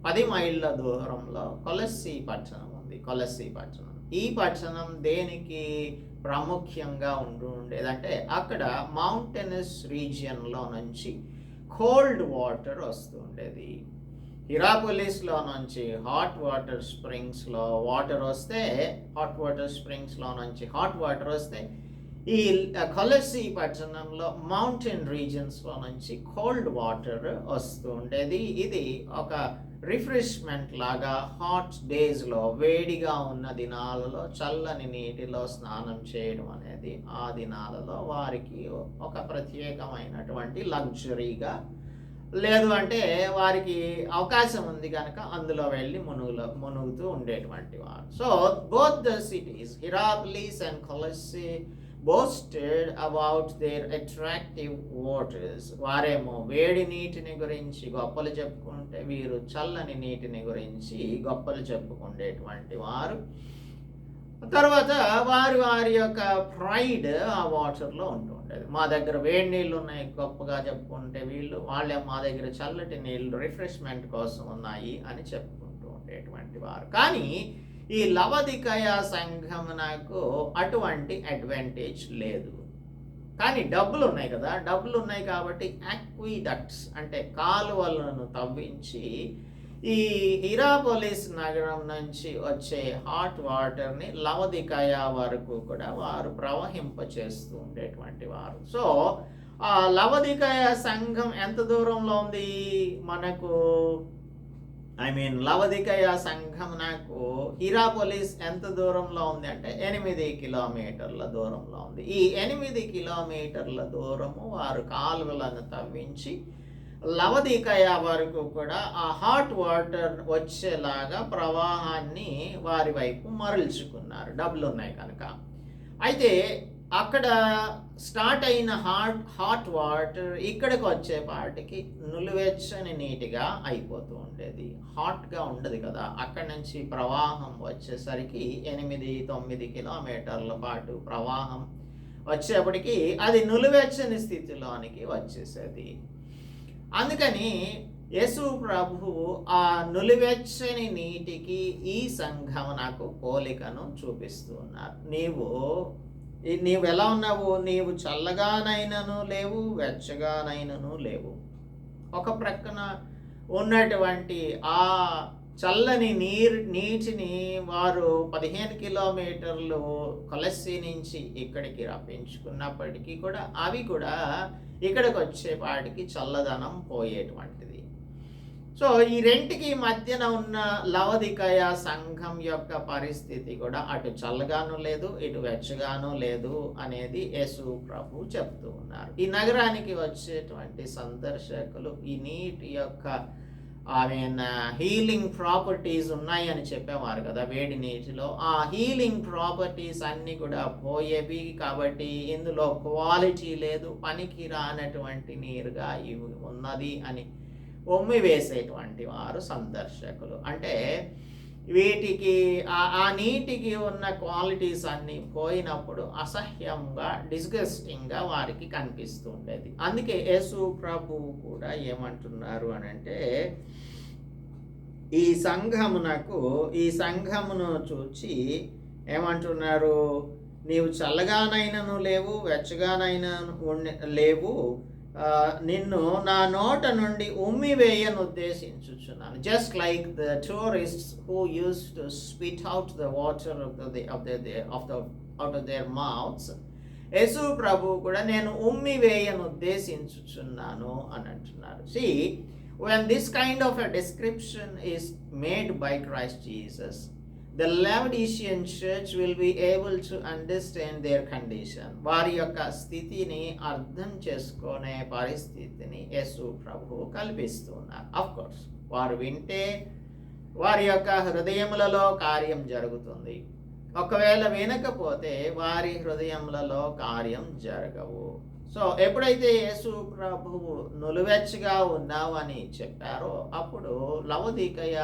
A: 10 మైళ్ళ దూరంలో కొలస్సీ పట్టణం ఉంది. కొలస్సీ పట్టణం, ఈ పట్టణం దేనికి ప్రాముఖ్యంగా ఉండేదంటే అక్కడ మౌంటైనస్ రీజియన్లో నుంచి కోల్డ్ వాటర్ వస్తూ ఉండేది. హిరాపోలిస్లో నుంచి హాట్ వాటర్ స్ప్రింగ్స్లో హాట్ వాటర్ వస్తే ఈ కొలస్సీ పట్టణంలో మౌంటైన్ రీజన్స్లో నుంచి కోల్డ్ వాటర్ వస్తూ ఉండేది. ఇది ఒక రిఫ్రెష్మెంట్ లాగా హాట్ డేస్లో, వేడిగా ఉన్న దినాలలో చల్లని నీటిలో స్నానం చేయడం అనేది ఆ దినాలలో వారికి ఒక ప్రత్యేకమైనటువంటి లగ్జరీగా, లేదు అంటే వారికి అవకాశం ఉంది కనుక అందులో వెళ్ళి మునుగుతూ ఉండేటువంటి వారు. So both the cities Hierapolis and Colossae boasted about their attractive waters. వారేమో వేడి నీటిని గురించి గొప్పలు చెప్పుకుంటే వీరు చల్లని నీటిని గురించి గొప్పలు చెప్పుకునేటువంటి వారు. తర్వాత వారి యొక్క ప్రైడ్ ఆ వాటర్లో ఉంటూ ఉండేది. మా దగ్గర వేడి నీళ్ళు ఉన్నాయి గొప్పగా చెప్పుకుంటే వాళ్ళే మా దగ్గర చల్లటి నీళ్ళు రిఫ్రెష్మెంట్ కోసం ఉన్నాయి అని చెప్పుకుంటూ ఉండేటువంటి వారు. కానీ ఈ లవదికయ సంఘం నాకు అటువంటి అడ్వాంటేజ్ లేదు. కానీ డబ్బులు ఉన్నాయి కదా, డబ్బులు ఉన్నాయి కాబట్టి యాక్విడక్ట్స్ అంటే కాలువలను తవ్వించి ఈ హిరాపోలిస్ నగరం నుంచి వచ్చే హాట్ వాటర్ని లవదికయ వరకు కూడా వారు ప్రవహింపచేస్తూ ఉండేటువంటి వారు. సో ఆ లవదికయ సంఘం ఎంత దూరంలో ఉంది మనకు, లవదికయ సంఘం నాకు హిరాపోలిస్ ఎంత దూరంలో ఉంది అంటే 8 కిలోమీటర్ల దూరంలో ఉంది. ఈ 8 కిలోమీటర్ల దూరము వారు కాలువలను తవ్వించి లవదికయ వరకు కూడా ఆ హాట్ వాటర్ వచ్చేలాగా ప్రవాహాన్ని వారి వైపు మరల్చుకున్నారు, డబ్బులు ఉన్నాయి కనుక. అయితే అక్కడ స్టార్ట్ అయిన హాట్ వాటర్ ఇక్కడికి వచ్చేపాటికి నులివెచ్చని నీటిగా అయిపోతూ ఉండేది. హాట్గా ఉండదు కదా, అక్కడి నుంచి ప్రవాహం వచ్చేసరికి 8-9 కిలోమీటర్ల పాటు ప్రవాహం వచ్చేప్పటికి అది నులివెచ్చని స్థితిలోనికి వచ్చేసేది. అందుకని యేసు ప్రభువు ఆ నులివెచ్చని నీటికి ఈ సంఘం నాకు పోలికను చూపిస్తూ ఉన్నారు. నీవు నీవు ఎలా ఉన్నావు? నీవు చల్లగానైనను లేవు, వెచ్చగానైనను లేవు. ఒక ప్రక్కన ఉన్నటువంటి ఆ చల్లని నీటిని వారు 15 కిలోమీటర్లు కొలస్సీ నుంచి ఇక్కడికి రప్పించుకున్నప్పటికీ కూడా అవి కూడా ఇక్కడికి వచ్చేపాటికి చల్లదనం పోయేటువంటిది. సో ఈ రెంటికి మధ్యన ఉన్న లవదికయ సంఘం యొక్క పరిస్థితి కూడా అటు చల్లగాను లేదు, ఇటు వెచ్చగాను లేదు అనేది యేసు ప్రభు చెప్తూ ఉన్నారు. ఈ నగరానికి వచ్చేటువంటి సందర్శకులు ఈ నీటి యొక్క హీలింగ్ ప్రాపర్టీస్ ఉన్నాయని చెప్పేవారు కదా వేడి నీటిలో. ఆ హీలింగ్ ప్రాపర్టీస్ అన్నీ కూడా పోయేవి కాబట్టి ఇందులో క్వాలిటీ లేదు, పనికి రానటువంటి నీరుగా ఇవి ఉన్నది అని ఒమ్మి వేసేటువంటి వారు సందర్శకులు. అంటే వీటికి ఆ నీటికి ఉన్న క్వాలిటీస్ అన్నీ పోయినప్పుడు అసహ్యంగా, డిస్గస్టింగ్గా వారికి కనిపిస్తూ ఉండేది. అందుకే యేసు ప్రభు కూడా ఏమంటున్నారు అని అంటే, ఈ సంఘమును చూచి ఏమంటున్నారు? నీవు చల్లగానైనను లేవు, వెచ్చగానైనను లేవు, నిన్ను నా నోట నుండి ఉమ్మివేయను ఉద్దేశించుచున్నాను. Just like the tourists who use to spit out the water out of their mouths, యేసు ప్రభు కూడా నేను ఉమ్మివేయను ఉద్దేశించుచున్నాను అని అంటున్నారు. See, when this kind of a description is made by Christ Jesus, the Laodicean church will be able to understand their condition. వారి యొక్క స్థితిని అర్థం చేసుకునే పరిస్థితిని యేసు ప్రభువు కల్పిస్తున్నారు. ఆఫ్ కోర్స్ వారు వింటే వారి యొక్క హృదయములలో కార్యం జరుగుతుంది. ఒకవేళ వినకపోతే వారి హృదయములలో కార్యం జరగవు. సో ఎప్పుడైతే యేసు ప్రభువు నులువెచ్చగా ఉన్నావని చెప్పారో అప్పుడు లవొదికయ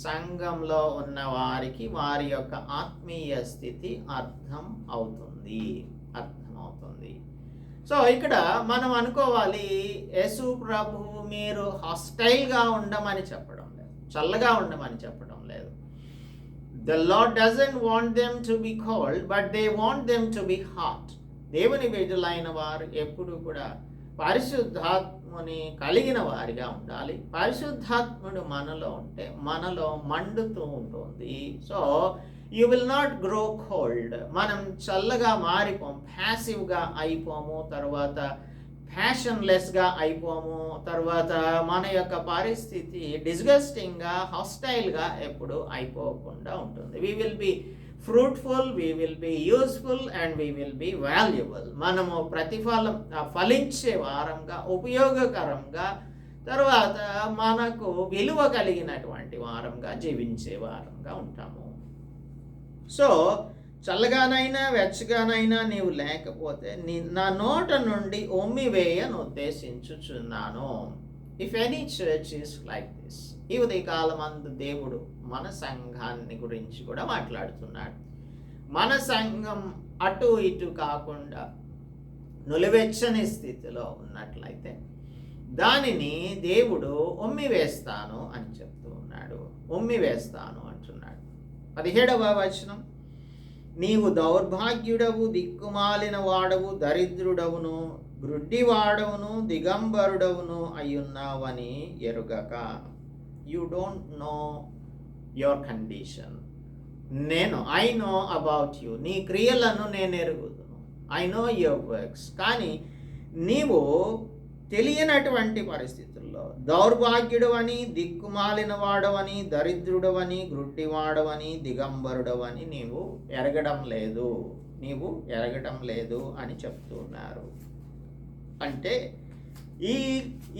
A: సంఘంలో ఉన్న వారికి వారి యొక్క ఆత్మీయ స్థితి అర్థమవుతుంది. సో ఇక్కడ మనం అనుకోవాలి, యేసు ప్రభువు మీరు హాస్టైల్గా ఉండమని చెప్పడం లేదు, చల్లగా ఉండమని చెప్పడం లేదు. The Lord doesn't want them to be cold, but they want them to be hot. దేవుని బిడ్డలైన వారు ఎప్పుడు కూడా పరిశుద్ధాత్మని కలిగిన వారిగా ఉండాలి. పరిశుద్ధాత్ముడు మనలో ఉంటే మనలో మండుతూ ఉంటుంది. So you will not grow cold. మనం చల్లగా మారిపోం, ప్యాసివ్గా అయిపోము, తర్వాత ప్యాషన్లెస్గా అయిపోము, తర్వాత మన యొక్క పరిస్థితి డిస్గస్టింగ్గా, హాస్టైల్గా ఎప్పుడు అయిపోకుండా ఉంటుంది. We will be fruitful, we will be useful and we will be valuable. మనము ఫలించే వారంగా, ఉపయోగకరంగా, తర్వాత మనకు విలువ కలిగినటువంటి వారంగా, జీవించే వారంగా ఉంటాము. సో చల్లగానైనా వెచ్చగానైనా నీవు లేకపోతే నా నోట నుండి ఉమ్మివేయను ఉద్దేశించుచున్నాను. If any church is like this, ఈ ఉదయకాలమందు దేవుడు మన సంఘాన్ని గురించి కూడా మాట్లాడుతున్నాడు. మన సంఘం అటు ఇటు కాకుండా నులివెచ్చని స్థితిలో ఉన్నట్లయితే దానిని దేవుడు ఉమ్మివేస్తాను అని చెప్తూ ఉన్నాడు. ఉమ్మివేస్తాను అంటున్నాడు. 17వ వచనం, నీవు దౌర్భాగ్యుడవు, దిక్కుమాలిన వాడవు, దరిద్రుడవును, గ్రుడ్డివాడవును, దిగంబరుడవును అయ్యున్నావని ఎరుగక. You don't know your condition. I know about you. నీ క్రియలను నేను ఎరుగుదును. I know your works. కానీ నీవు తెలియనటువంటి పరిస్థితుల్లో దౌర్భాగ్యుడవని, దిక్కుమాలిన వాడవని, దరిద్రుడవని, గ్రుడ్డివాడవని, దిగంబరుడవని నీవు ఎరగడం లేదు అని చెప్తున్నారు. అంటే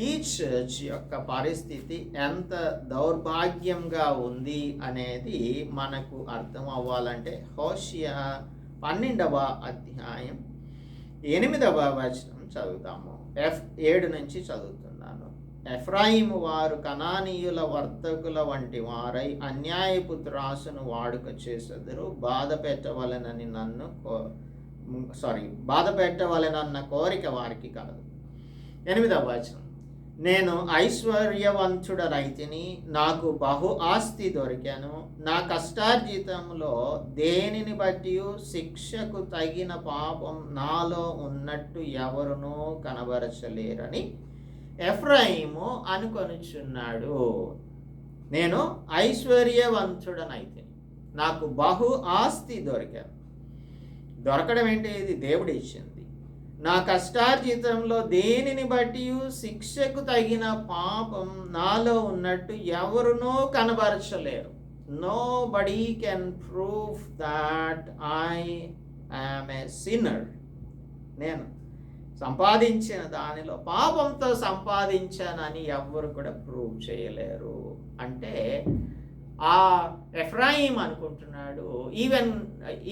A: ఈ చర్చ్ యొక్క పరిస్థితి ఎంత దౌర్భాగ్యంగా ఉంది అనేది మనకు అర్థం అవ్వాలంటే హోషియా 12వ అధ్యాయం 8వ వచనం చదువుతాము. 7 నుంచి చదువుతున్నాను. ఎఫ్రాయిము వారు కనానీయుల వర్తకుల వంటి వారై అన్యాయపు త్రాసును వాడుక చేసెదరు. బాధ పెట్టవలెనన్న కోరిక వారికి కాదు. 8వ వచనం, నేను ఐశ్వర్యవంతుడనైతిని, నాకు బహు ఆస్తి దొరికాను, నా కష్టార్జితంలో దేనిని బట్టి శిక్షకు తగిన పాపం నాలో ఉన్నట్టు ఎవరునూ కనబరచలేరని ఎఫ్రాయిము అనుకొనుచున్నాడు. నేను ఐశ్వర్యవంతుడనైతిని, నాకు బహు ఆస్తి దొరికాను. దొరకడం ఏంటి? ఇది దేవుడు ఇచ్చింది. నా కష్టార్జితంలో దేనిని బట్టి శిక్షకు తగిన పాపం నాలో ఉన్నట్టు ఎవరునో కనబరచలేరు. Nobody can prove that I am a sinner. నేను సంపాదించిన దానిలో పాపంతో సంపాదించానని ఎవ్వరు కూడా ప్రూవ్ చేయలేరు. అంటే ఆ ఎఫ్రాయిం అనుకుంటున్నాడు,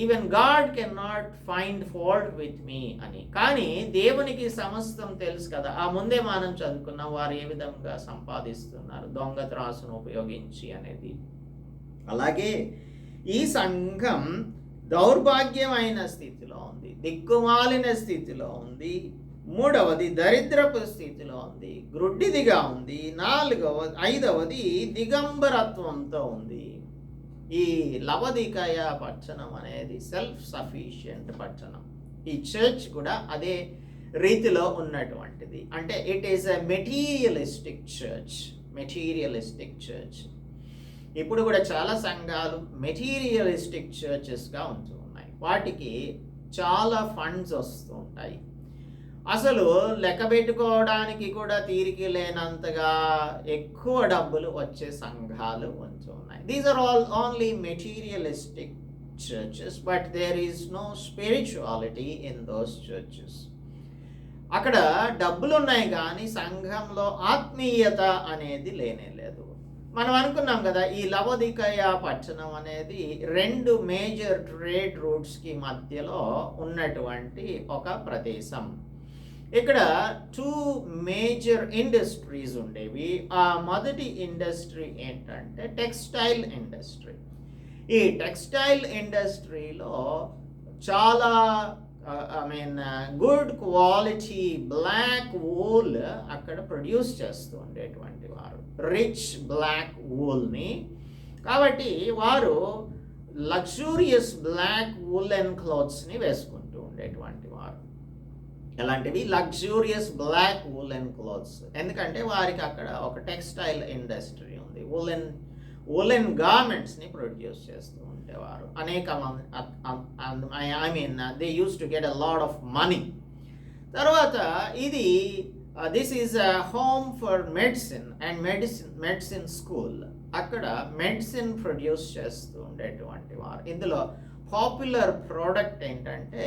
A: even God can not find fault with me అని. కానీ దేవునికి సమస్తం తెలుసు కదా. ఆ ముందే మనం చదువుకున్నాం వారు ఏ విధంగా సంపాదిస్తున్నారు దొంగ త్రాసును ఉపయోగించి అనేది. అలాగే ఈ సంఘం దౌర్భాగ్యమైన స్థితిలో ఉంది, దిక్కుమాలిన స్థితిలో ఉంది. మూడవది దరిద్రపు స్థితిలో ఉంది, గ్రుడ్డిదిగా ఉంది. ఐదవది దిగంబరత్వంతో ఉంది. ఈ లవదికయ పట్టణం అనేది సెల్ఫ్ సఫిషియెంట్ పట్టణం. ఈ చర్చ్ కూడా అదే రీతిలో ఉన్నటువంటిది. అంటే it is a materialistic church. ఇప్పుడు కూడా చాలా సంఘాలు మెటీరియలిస్టిక్ చర్చెస్గా ఉంటూ ఉన్నాయి. వాటికి చాలా ఫండ్స్ వస్తూ ఉంటాయి. అసలు లెక్క పెట్టుకోవడానికి కూడా తీరిక లేనంతగా ఎక్కువ డబ్బులు వచ్చే సంఘాలు ఉంటూ ఉన్నాయి. These are all only materialistic churches, but there is no spirituality in those churches. అక్కడ డబ్బులు ఉన్నాయి కానీ సంఘంలో ఆత్మీయత అనేది లేనే లేదు. మనం అనుకున్నాం కదా, ఈ లవదికయ పట్టణం అనేది 2 మేజర్ ట్రేడ్ రూట్స్కి మధ్యలో ఉన్నటువంటి ఒక ప్రదేశం. ఇక్కడ 2 మేజర్ ఇండస్ట్రీస్ ఉండేవి. ఆ మొదటి ఇండస్ట్రీ ఏంటంటే టెక్స్టైల్ ఇండస్ట్రీ. ఈ టెక్స్టైల్ ఇండస్ట్రీలో చాలా గుడ్ క్వాలిటీ బ్లాక్ వూల్ అక్కడ ప్రొడ్యూస్ చేస్తూ ఉండేటువంటి వారు, రిచ్ బ్లాక్ వూల్ని. కాబట్టి వారు లగ్జూరియస్ బ్లాక్ వూలెన్ క్లాత్స్ని వేసుకుంటూ ఉండేటువంటి వారు. ఎలాంటివి? Luxurious black woollen clothes. ఎందుకంటే వారికి అక్కడ ఒక టెక్స్టైల్ ఇండస్ట్రీ ఉంది. వూలెన్ గార్మెంట్స్ని ప్రొడ్యూస్ చేస్తూ ఉండేవారు. అనేక they use to get a lot of money. తర్వాత ఇది this is a home for medicine and medicine school. అక్కడ మెడిసిన్ ప్రొడ్యూస్ చేస్తూ ఉండేటువంటి వారు. ఇందులో పాపులర్ ప్రోడక్ట్ ఏంటంటే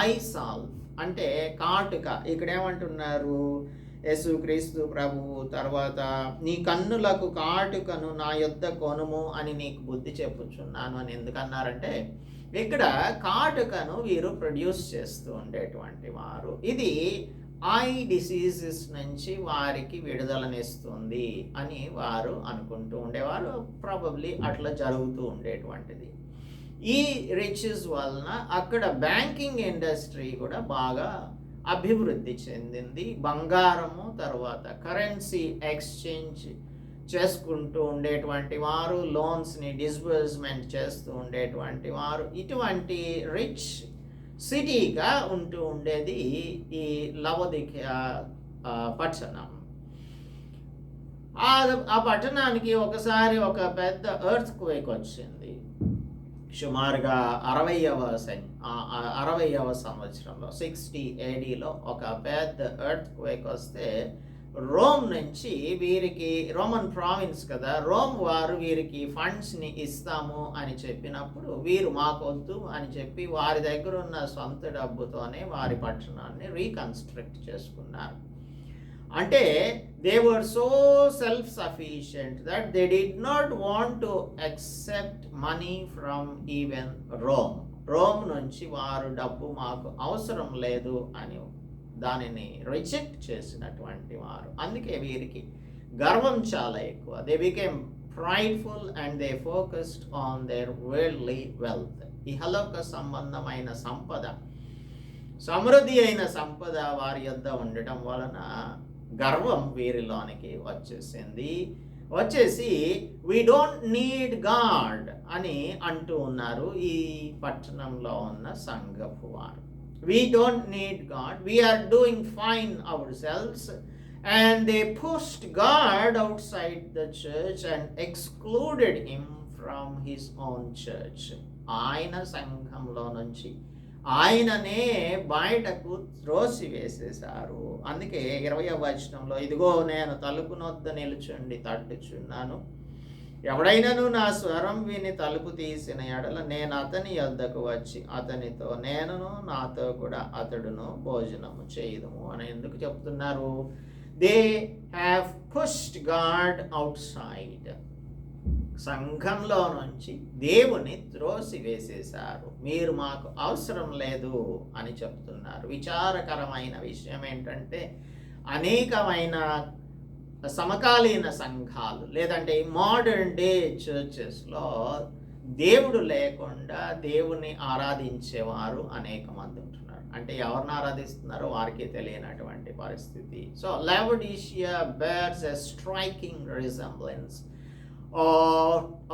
A: ఐసాల్వ్, అంటే కాటుక. ఇక్కడ ఏమంటున్నారు? యేసుక్రీస్తు ప్రభువు తర్వాత నీ కన్నులకు కాటుకను నా యొద్ద కొనుము అని నీకు బుద్ధి చెప్పుచున్నాను అని ఎందుకన్నారంటే, ఇక్కడ కాటుకను వీరు ప్రొడ్యూస్ చేస్తూ ఉండేటువంటి వారు. ఇది ఐ డిసీజెస్ నుంచి వారికి విడుదలనిస్తుంది అని వారు అనుకుంటూ ఉండేవారు. ప్రాబబ్లీ అట్లా జరుగుతూ ఉండేటువంటిది. ఈ రిచెస్ వలన అక్కడ బ్యాంకింగ్ ఇండస్ట్రీ కూడా బాగా అభివృద్ధి చెందింది. బంగారము తర్వాత కరెన్సీ ఎక్స్చేంజ్ చేసుకుంటూ ఉండేటువంటి వారు, లోన్స్ని డిస్బర్స్మెంట్ చేస్తూ ఉండేటువంటి వారు. ఇటువంటి రిచ్ సిటీగా ఉంటూ ఉండేది ఈ లవదికయ పట్టణం. ఆ పట్టణానికి ఒకసారి ఒక పెద్ద ఎర్త్ క్వేక్ వచ్చింది. సుమారుగా 60వ సంవత్సరంలో 60 ADలో ఒక పెద్ద ఎర్త్ క్వేక్ వస్తే రోమ్ నుంచి వీరికి, రోమన్ ప్రావిన్స్ కదా, రోమ్ వారు వీరికి ఫండ్స్ని ఇస్తాము అని చెప్పినప్పుడు వీరు మాకొద్దు అని చెప్పి వారి దగ్గర ఉన్న సొంత డబ్బుతోనే వారి పట్టణాన్ని రీకన్స్ట్రక్ట్ చేసుకున్నారు. అంటే they were so self sufficient that they did not want to accept money from even Rome నుంచి వారు డబ్బు మాకు అవసరం లేదు అని దానిని రిజెక్ట్ చేసినటువంటి వారు. అందుకే వీరికి గర్వం చాలా ఎక్కువ. They became prideful and they focused on their worldly wealth. ఇహలోక సంబంధమైన సంపద, సమృద్ధి అయిన సంపద వారి యొద్ద ఉండటం వలన గర్వం వీరిలోనికి వచ్చేసి వీ డోంట్ నీడ్ గాడ్ అని అంటూ ఉన్నారు ఈ పట్టణంలో ఉన్న సంఘపు వారు. We don't need God, we are doing fine ourselves. And they pushed God outside the church and excluded him from his own church. ఆయన సంఘంలో నుంచి ఆయననే బయటకు త్రోసివేసేశారు. అందుకే 20వ వచనంలో, ఇదిగో నేను తలుపు నొద్ద నిలుచుండి తట్టుచున్నాను, ఎవడైనను నా స్వరం విని తలుపు తీసిన ఎడల నేను అతని యొద్దకు వచ్చి అతనితో నేనును నాతో కూడా అతడును భోజనము చేయుదుము అని ఎందుకు చెప్తున్నారు? They have pushed God outside. సంఘంలో నుంచి దేవుని త్రోసివేసేశారు. మీరు మాకు అవసరం లేదు అని చెప్తున్నారు. విచారకరమైన విషయం ఏంటంటే అనేకమైన సమకాలీన సంఘాలు లేదంటే మోడర్న్ డే చర్చెస్లో దేవుడు లేకుండా దేవుని ఆరాధించేవారు అనేక మంది ఉంటున్నారు. అంటే ఎవరిని ఆరాధిస్తున్నారో వారికి తెలియనటువంటి పరిస్థితి. So Laodicea bears a striking resemblance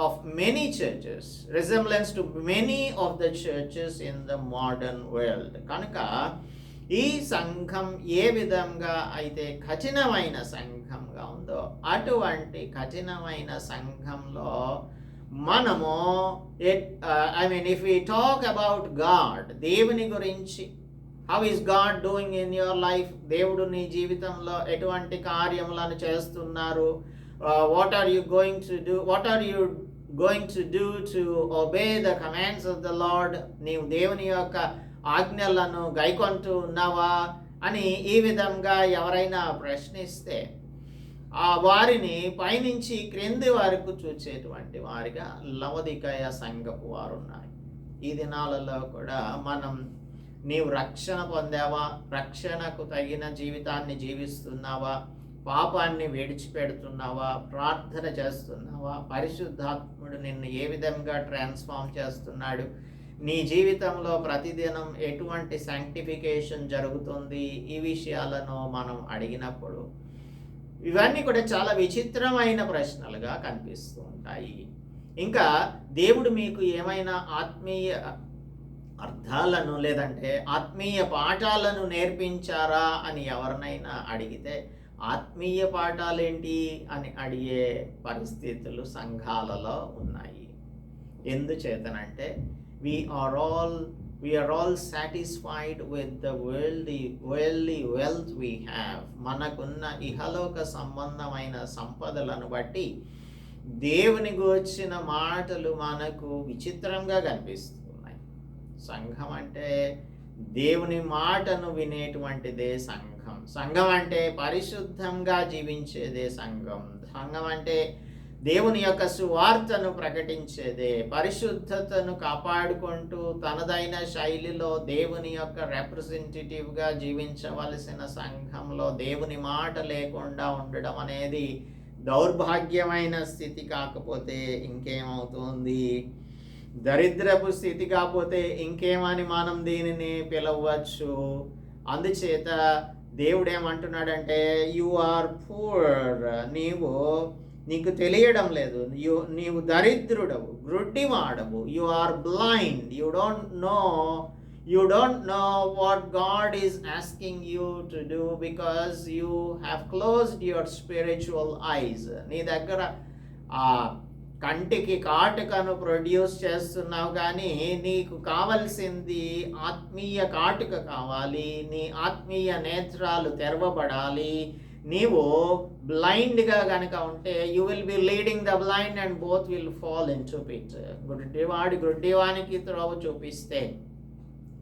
A: of many churches, resemblance to many of the churches in the modern world. కనుక ఈ సంఘం ఏ విధంగా అయితే కఠినమైన సంఘంగా ఉందో అటువంటి కఠినమైన సంఘంలో మనము if we talk about God, దేవుని గురించి, how is God doing in your life, దేవుడు నీ జీవితంలో ఎటువంటి కార్యములను చేస్తున్నారు, what are you going to do to obey the commands of the Lord, నీవు దేవుని యొక్క ఆజ్ఞలను గైకొంటూ ఉన్నావా అని ఈ విధంగా ఎవరైనా ప్రశ్నిస్తే వారిని పైనుంచి క్రింది వరకు చూచేటువంటి వారిగా లవోదికయ సంఘపు వారు ఉన్నారు. ఈ దినాలలో కూడా మనం, నీవు రక్షణ పొందావా, రక్షణకు తగిన జీవితాన్ని జీవిస్తున్నావా, పాపాన్ని విడిచిపెడుతున్నావా, ప్రార్థన చేస్తున్నావా, పరిశుద్ధాత్ముడు నిన్ను ఏ విధంగా ట్రాన్స్ఫార్మ్ చేస్తున్నాడు, నీ జీవితంలో ప్రతిదినం ఎటువంటి శాంక్టిఫికేషన్ జరుగుతుంది, ఈ విషయాలను మనం అడిగినప్పుడు ఇవన్నీ కూడా చాలా విచిత్రమైన ప్రశ్నలుగా కనిపిస్తూ ఉంటాయి. ఇంకా దేవుడు మీకు ఏమైనా ఆత్మీయ అర్థాలను లేదంటే ఆత్మీయ పాఠాలను నేర్పించారా అని ఎవరినైనా అడిగితే ఆత్మీయ పాఠాలేంటి అని అడిగే పరిస్థితులు సంఘాలలో ఉన్నాయి. ఎందుచేతనంటే we are all satisfied with the worldly wealth we have. మనకున్న ఇహలోక సంబంధమైన సంపదలను బట్టి దేవుని గూర్చిన మాటలు మనకు విచిత్రంగా కనిపిస్తున్నాయి. సంఘం అంటే దేవుని మాటను వినేటువంటిదే సంఘం. సంఘం అంటే పరిశుద్ధంగా జీవించేదే సంఘం. సంఘం అంటే దేవుని యొక్క సువార్తను ప్రకటించేదే, పరిశుద్ధతను కాపాడుకుంటూ తనదైన శైలిలో దేవుని యొక్క రిప్రజెంటేటివ్గా జీవించవలసిన సంఘంలో దేవుని మాట లేకుండా ఉండడం అనేది దౌర్భాగ్యమైన స్థితి కాకపోతే ఇంకేమవుతుంది? దరిద్రపు స్థితి కాకపోతే ఇంకేమని మనం దీనిని పిలవచ్చు? అందుచేత దేవుడు ఏమంటున్నాడంటే, యు ఆర్ పూర్, నీకు తెలియడం లేదు, నీవు దరిద్రుడవు, గ్రుడ్డివాడవు, you are blind, you don't know what God is asking you to do because you have closed your spiritual eyes. నీ దగ్గర ఆ కంటికి కాటుకను ప్రొడ్యూస్ చేస్తున్నావు, కానీ నీకు కావలసింది ఆత్మీయ కాటుక కావాలి. నీ ఆత్మీయ నేత్రాలు తెరవబడాలి. నీవు బ్లైండ్గా కనుక ఉంటే you will be leading the blind and both will fall into pit. గుడ్డివానికి త్రోవ చూపిస్తే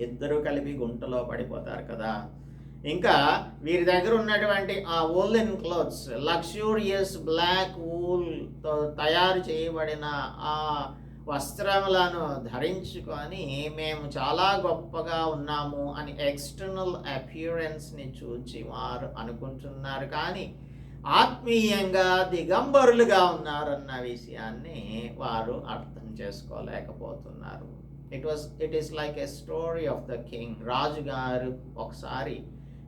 A: ఇద్దరు కలిపి గుంటలో పడిపోతారు కదా. ఇంకా వీరి దగ్గర ఉన్నటువంటి ఆ వూలెన్ క్లోత్స్, లగ్జూరియస్ బ్లాక్ వూల్తో తయారు చేయబడిన ఆ వస్త్రములను ధరించుకొని మేము చాలా గొప్పగా ఉన్నాము అని ఎక్స్టర్నల్ అపియరెన్స్ని చూచి వారు అనుకుంటున్నారు, కానీ ఆత్మీయంగా దిగంబరులుగా ఉన్నారన్న విషయాన్ని వారు అర్థం చేసుకోలేకపోతున్నారు. It is like a story of the king. రాజుగారు ఒకసారి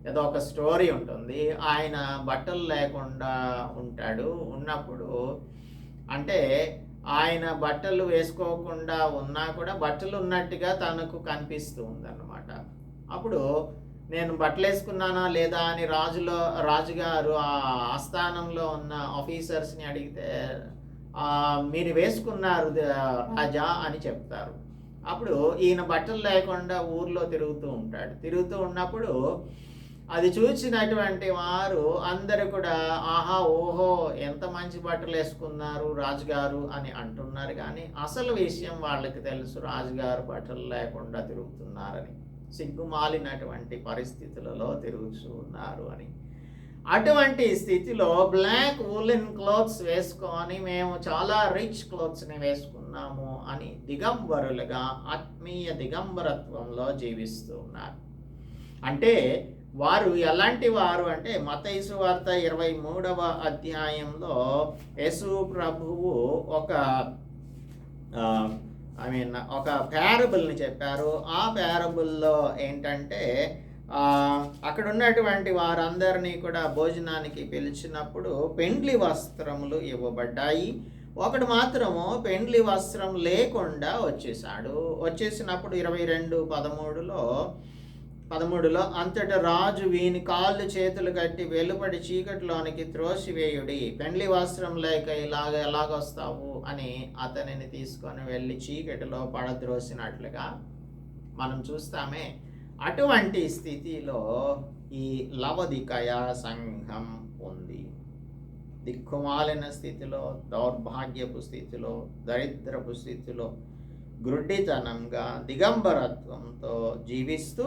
A: ఏదో ఒక స్టోరీ ఉంటుంది. ఆయన బట్టలు లేకుండా ఉంటాడు. ఉన్నప్పుడు అంటే ఆయన బట్టలు వేసుకోకుండా ఉన్నా కూడా బట్టలు ఉన్నట్టుగా తనకు కనిపిస్తూ ఉందన్నమాట. అప్పుడు నేను బట్టలు వేసుకున్నానా లేదా అని రాజుగారు ఆ ఆస్థానంలో ఉన్న ఆఫీసర్స్ని అడిగితే మీరు వేసుకున్నారు రాజా అని చెప్తారు. అప్పుడు ఈయన బట్టలు లేకుండా ఊర్లో తిరుగుతూ ఉన్నప్పుడు అది చూసినటువంటి వారు అందరూ కూడా ఆహా ఓహో ఎంత మంచి బట్టలు వేసుకున్నారు రాజుగారు అని అంటున్నారు. కానీ అసలు విషయం వాళ్ళకి తెలుసు, రాజుగారు బట్టలు లేకుండా తిరుగుతున్నారని, సిగ్గుమాలినటువంటి పరిస్థితులలో తిరుగుతున్నారు అని. అటువంటి స్థితిలో బ్లాక్ వూలెన్ క్లోత్స్ వేసుకొని మేము చాలా రిచ్ క్లోత్స్ని వేసుకున్నాము అని దిగంబరులుగా ఆత్మీయ దిగంబరత్వంలో జీవిస్తూ ఉన్నారు. అంటే వారు ఎలాంటి వారు అంటే మత్తయి సువార్త 23వ అధ్యాయంలో యేసు ప్రభువు ఒక ప్యారబుల్ని చెప్పారు. ఆ ప్యారబుల్లో ఏంటంటే అక్కడ ఉన్నటువంటి వారందరినీ కూడా భోజనానికి పిలిచినప్పుడు పెండ్లి వస్త్రములు ఇవ్వబడ్డాయి. ఒకడు మాత్రము పెండ్లి వస్త్రం లేకుండా వచ్చేసినప్పుడు 22:13లో అంతటా రాజు వీని కాళ్ళు చేతులు కట్టి వెలుపడి చీకటిలోనికి త్రోసివేయుడి, పెండ్లి వస్త్రం లేక ఎలాగొస్తావు అని అతనిని తీసుకొని వెళ్ళి చీకటిలో పడద్రోసినట్లుగా మనం చూస్తామే. అటువంటి స్థితిలో ఈ లవదికయ సంఘం ఉంది. దిక్కుమాలిన స్థితిలో, దౌర్భాగ్యపు స్థితిలో, దరిద్రపు స్థితిలో, గ్రుడ్డితనంగా, దిగంబరత్వంతో జీవిస్తూ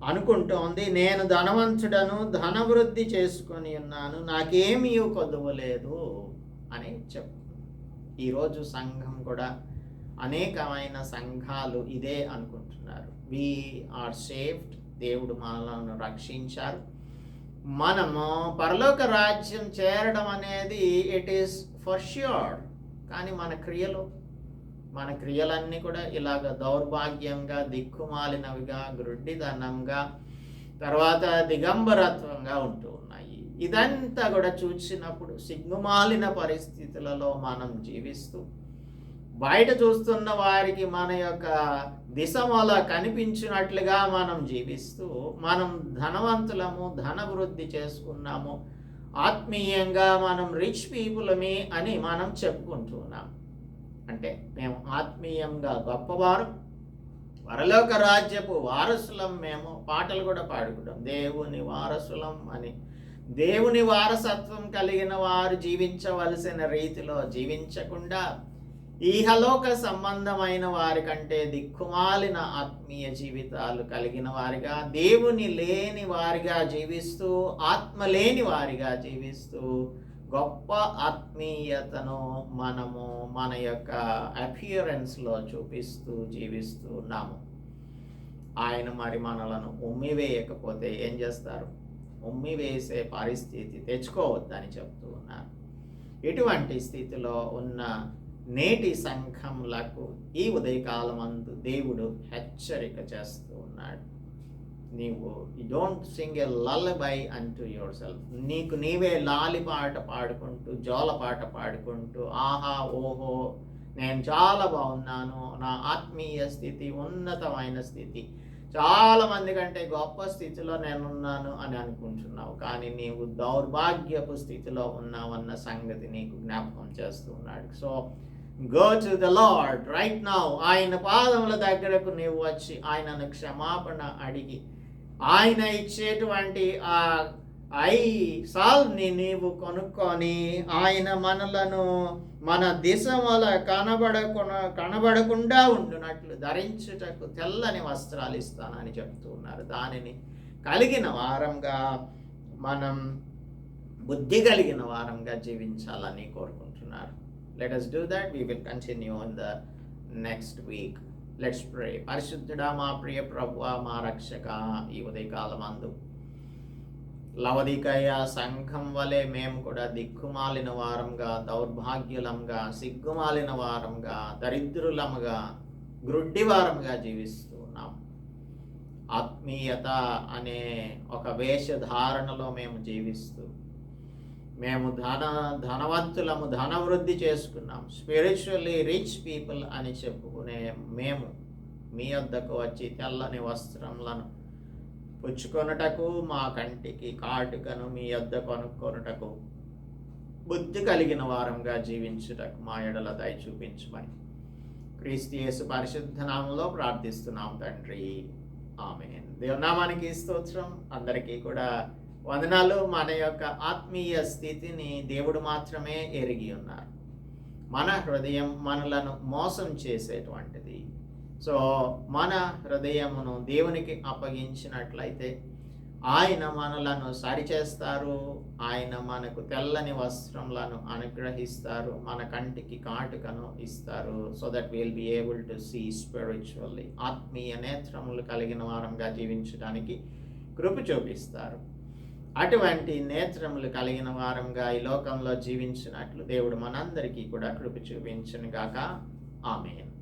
A: అనుకుంటోంది, నేను ధనవంతుడను, ధనవృద్ధి చేసుకొని ఉన్నాను, నాకేమీ కొదువలేదు అని ఈరోజు సంఘం కూడా అనేకమైన సంఘాలు ఇదే అనుకుంటున్నారు. వి ఆర్ సేఫ్డ్, దేవుడు మనలను రక్షించారు, మనము పరలోక రాజ్యం చేరడం అనేది ఇట్ ఈస్ ఫర్ ష్యూర్. కానీ మన క్రియలన్నీ కూడా ఇలాగ దౌర్భాగ్యంగా, దిక్కుమాలినవిగా, గ్రుడ్డితనంగా, తర్వాత దిగంబరత్వంగా ఉంటూ ఉన్నాయి. ఇదంతా కూడా చూసినప్పుడు సిగ్గుమాలిన పరిస్థితులలో మనం జీవిస్తూ, బయట చూస్తున్న వారికి మన యొక్క దిశమల కనిపించినట్లుగా మనం జీవిస్తూ, మనం ధనవంతులము, ధనవృద్ధి చేసుకున్నాము, ఆత్మీయంగా మనం రిచ్ పీపుల్మి అని మనం చెప్పుకుంటున్నాం. అంటే మేము ఆత్మీయంగా గొప్పవారు, పరలోక రాజ్యపు వారసులం, మేము పాటలు కూడా పాడుకుంటాం, దేవుని వారసులం అని. దేవుని వారసత్వం కలిగిన వారు జీవించవలసిన రీతిలో జీవించకుండా ఈహలోక సంబంధమైన వారి కంటే దిక్కుమాలిన ఆత్మీయ జీవితాలు కలిగిన వారిగా, దేవుని లేని వారిగా జీవిస్తూ, ఆత్మ లేని వారిగా జీవిస్తూ, గొప్ప ఆత్మీయతను మనము మన యొక్క అపియరెన్స్లో చూపిస్తూ జీవిస్తూ ఉన్నాము. ఆయన మరి మనలను ఉమ్మివేయకపోతే ఏం చేస్తారు? ఉమ్మివేసే పరిస్థితి తెచ్చుకోవద్దని చెప్తూ ఉన్నారు. ఇటువంటి స్థితిలో ఉన్న నేటి సంఘములకు ఈ ఉదయకాలమందు దేవుడు హెచ్చరిక చేస్తూ ఉన్నాడు. నీవు డోంట్ సింగ్ ఎ లల్లబై అంటూ యువర్ సెల్ఫ్. నీకు నీవే లాలిపాట పాడుకుంటూ, జోలపాట పాడుకుంటూ, ఆహా ఓహో నేను చాలా బాగున్నాను, నా ఆత్మీయ స్థితి ఉన్నతమైన స్థితి, చాలా మంది కంటే గొప్ప స్థితిలో నేనున్నాను అని అనుకుంటున్నావు. కానీ నీవు దౌర్భాగ్యపు స్థితిలో ఉన్నావన్న సంగతి నీకు జ్ఞాపకం చేస్తూ ఉన్నాడు. So go to the lord right now. ఆయన పాదముల దగ్గరకు నీవు వచ్చి ఆయనను క్షమాపణ అడిగి, ఆయన ఇచ్చేటువంటి ఆ సాల్ని నీవు కొనుక్కొని, ఆయన మనలను మన దిశమల కనబడకుండా ఉండునట్లు ధరించుటకు తెల్లని వస్త్రాలు ఇస్తానని చెప్తూ ఉన్నారు. దానిని కలిగిన వారంగా, మనం బుద్ధి కలిగిన వారంగా జీవించాలని కోరుకుంటున్నారు. Let us do that. We will continue in the next week. Let's pray. పరిశుద్ధుడా, మా ప్రియ ప్రభువా, మా రక్షక, ఈ ఉదయకాలమందు లవదికయ సంఘం వలె మేము కూడా దిక్కుమాలిన వారంగా, దౌర్భాగ్యులంగా, సిగ్గుమాలిన వారంగా, దరిద్రులముగా, గ్రుడ్డి వారంగా జీవిస్తూ ఉన్నాం. ఆత్మీయత అనే ఒక వేషధారణలో మేము జీవిస్తూ, మేము ధనవంతులము, ధనవృద్ధి చేసుకున్నాం, స్పిరిచువల్లీ రిచ్ పీపుల్ అని చెప్పుకునే మేము మీ వద్దకు వచ్చి తెల్లని వస్త్రములను పుచ్చుకొనుటకు, మా కంటికి కాటుకను మీ వద్ద కొనుక్కొనుటకు బుద్ధి కలిగిన వారంగా జీవించుటకు మా ఎడల దయ చూపించమని క్రీస్తు యేసు పరిశుద్ధ నామములో ప్రార్థిస్తున్నాం తండ్రి. ఆమేన్. దేవునామానికి స్తోత్రం. అందరికీ కూడా వందనాలు. మన యొక్క ఆత్మీయ స్థితిని దేవుడు మాత్రమే ఎరిగి ఉన్నారు. మన హృదయం మనలను మోసం చేసేటువంటిది. సో మన హృదయమును దేవునికి అప్పగించినట్లయితే ఆయన మనలను సరిచేస్తారు. ఆయన మనకు తెల్లని వస్త్రములను అనుగ్రహిస్తారు, మన కంటికి కాటుకను ఇస్తారు. So that will be able to see spiritually. ఆత్మీయ నేత్రములు కలిగిన వారంగా జీవించడానికి కృప చూపిస్తారు. అటువంటి నేత్రములు కలిగిన వారంగా ఈ లోకంలో జీవించినట్లు దేవుడు మనందరికీ కూడా కృప చూపించును గాక. ఆమేన్.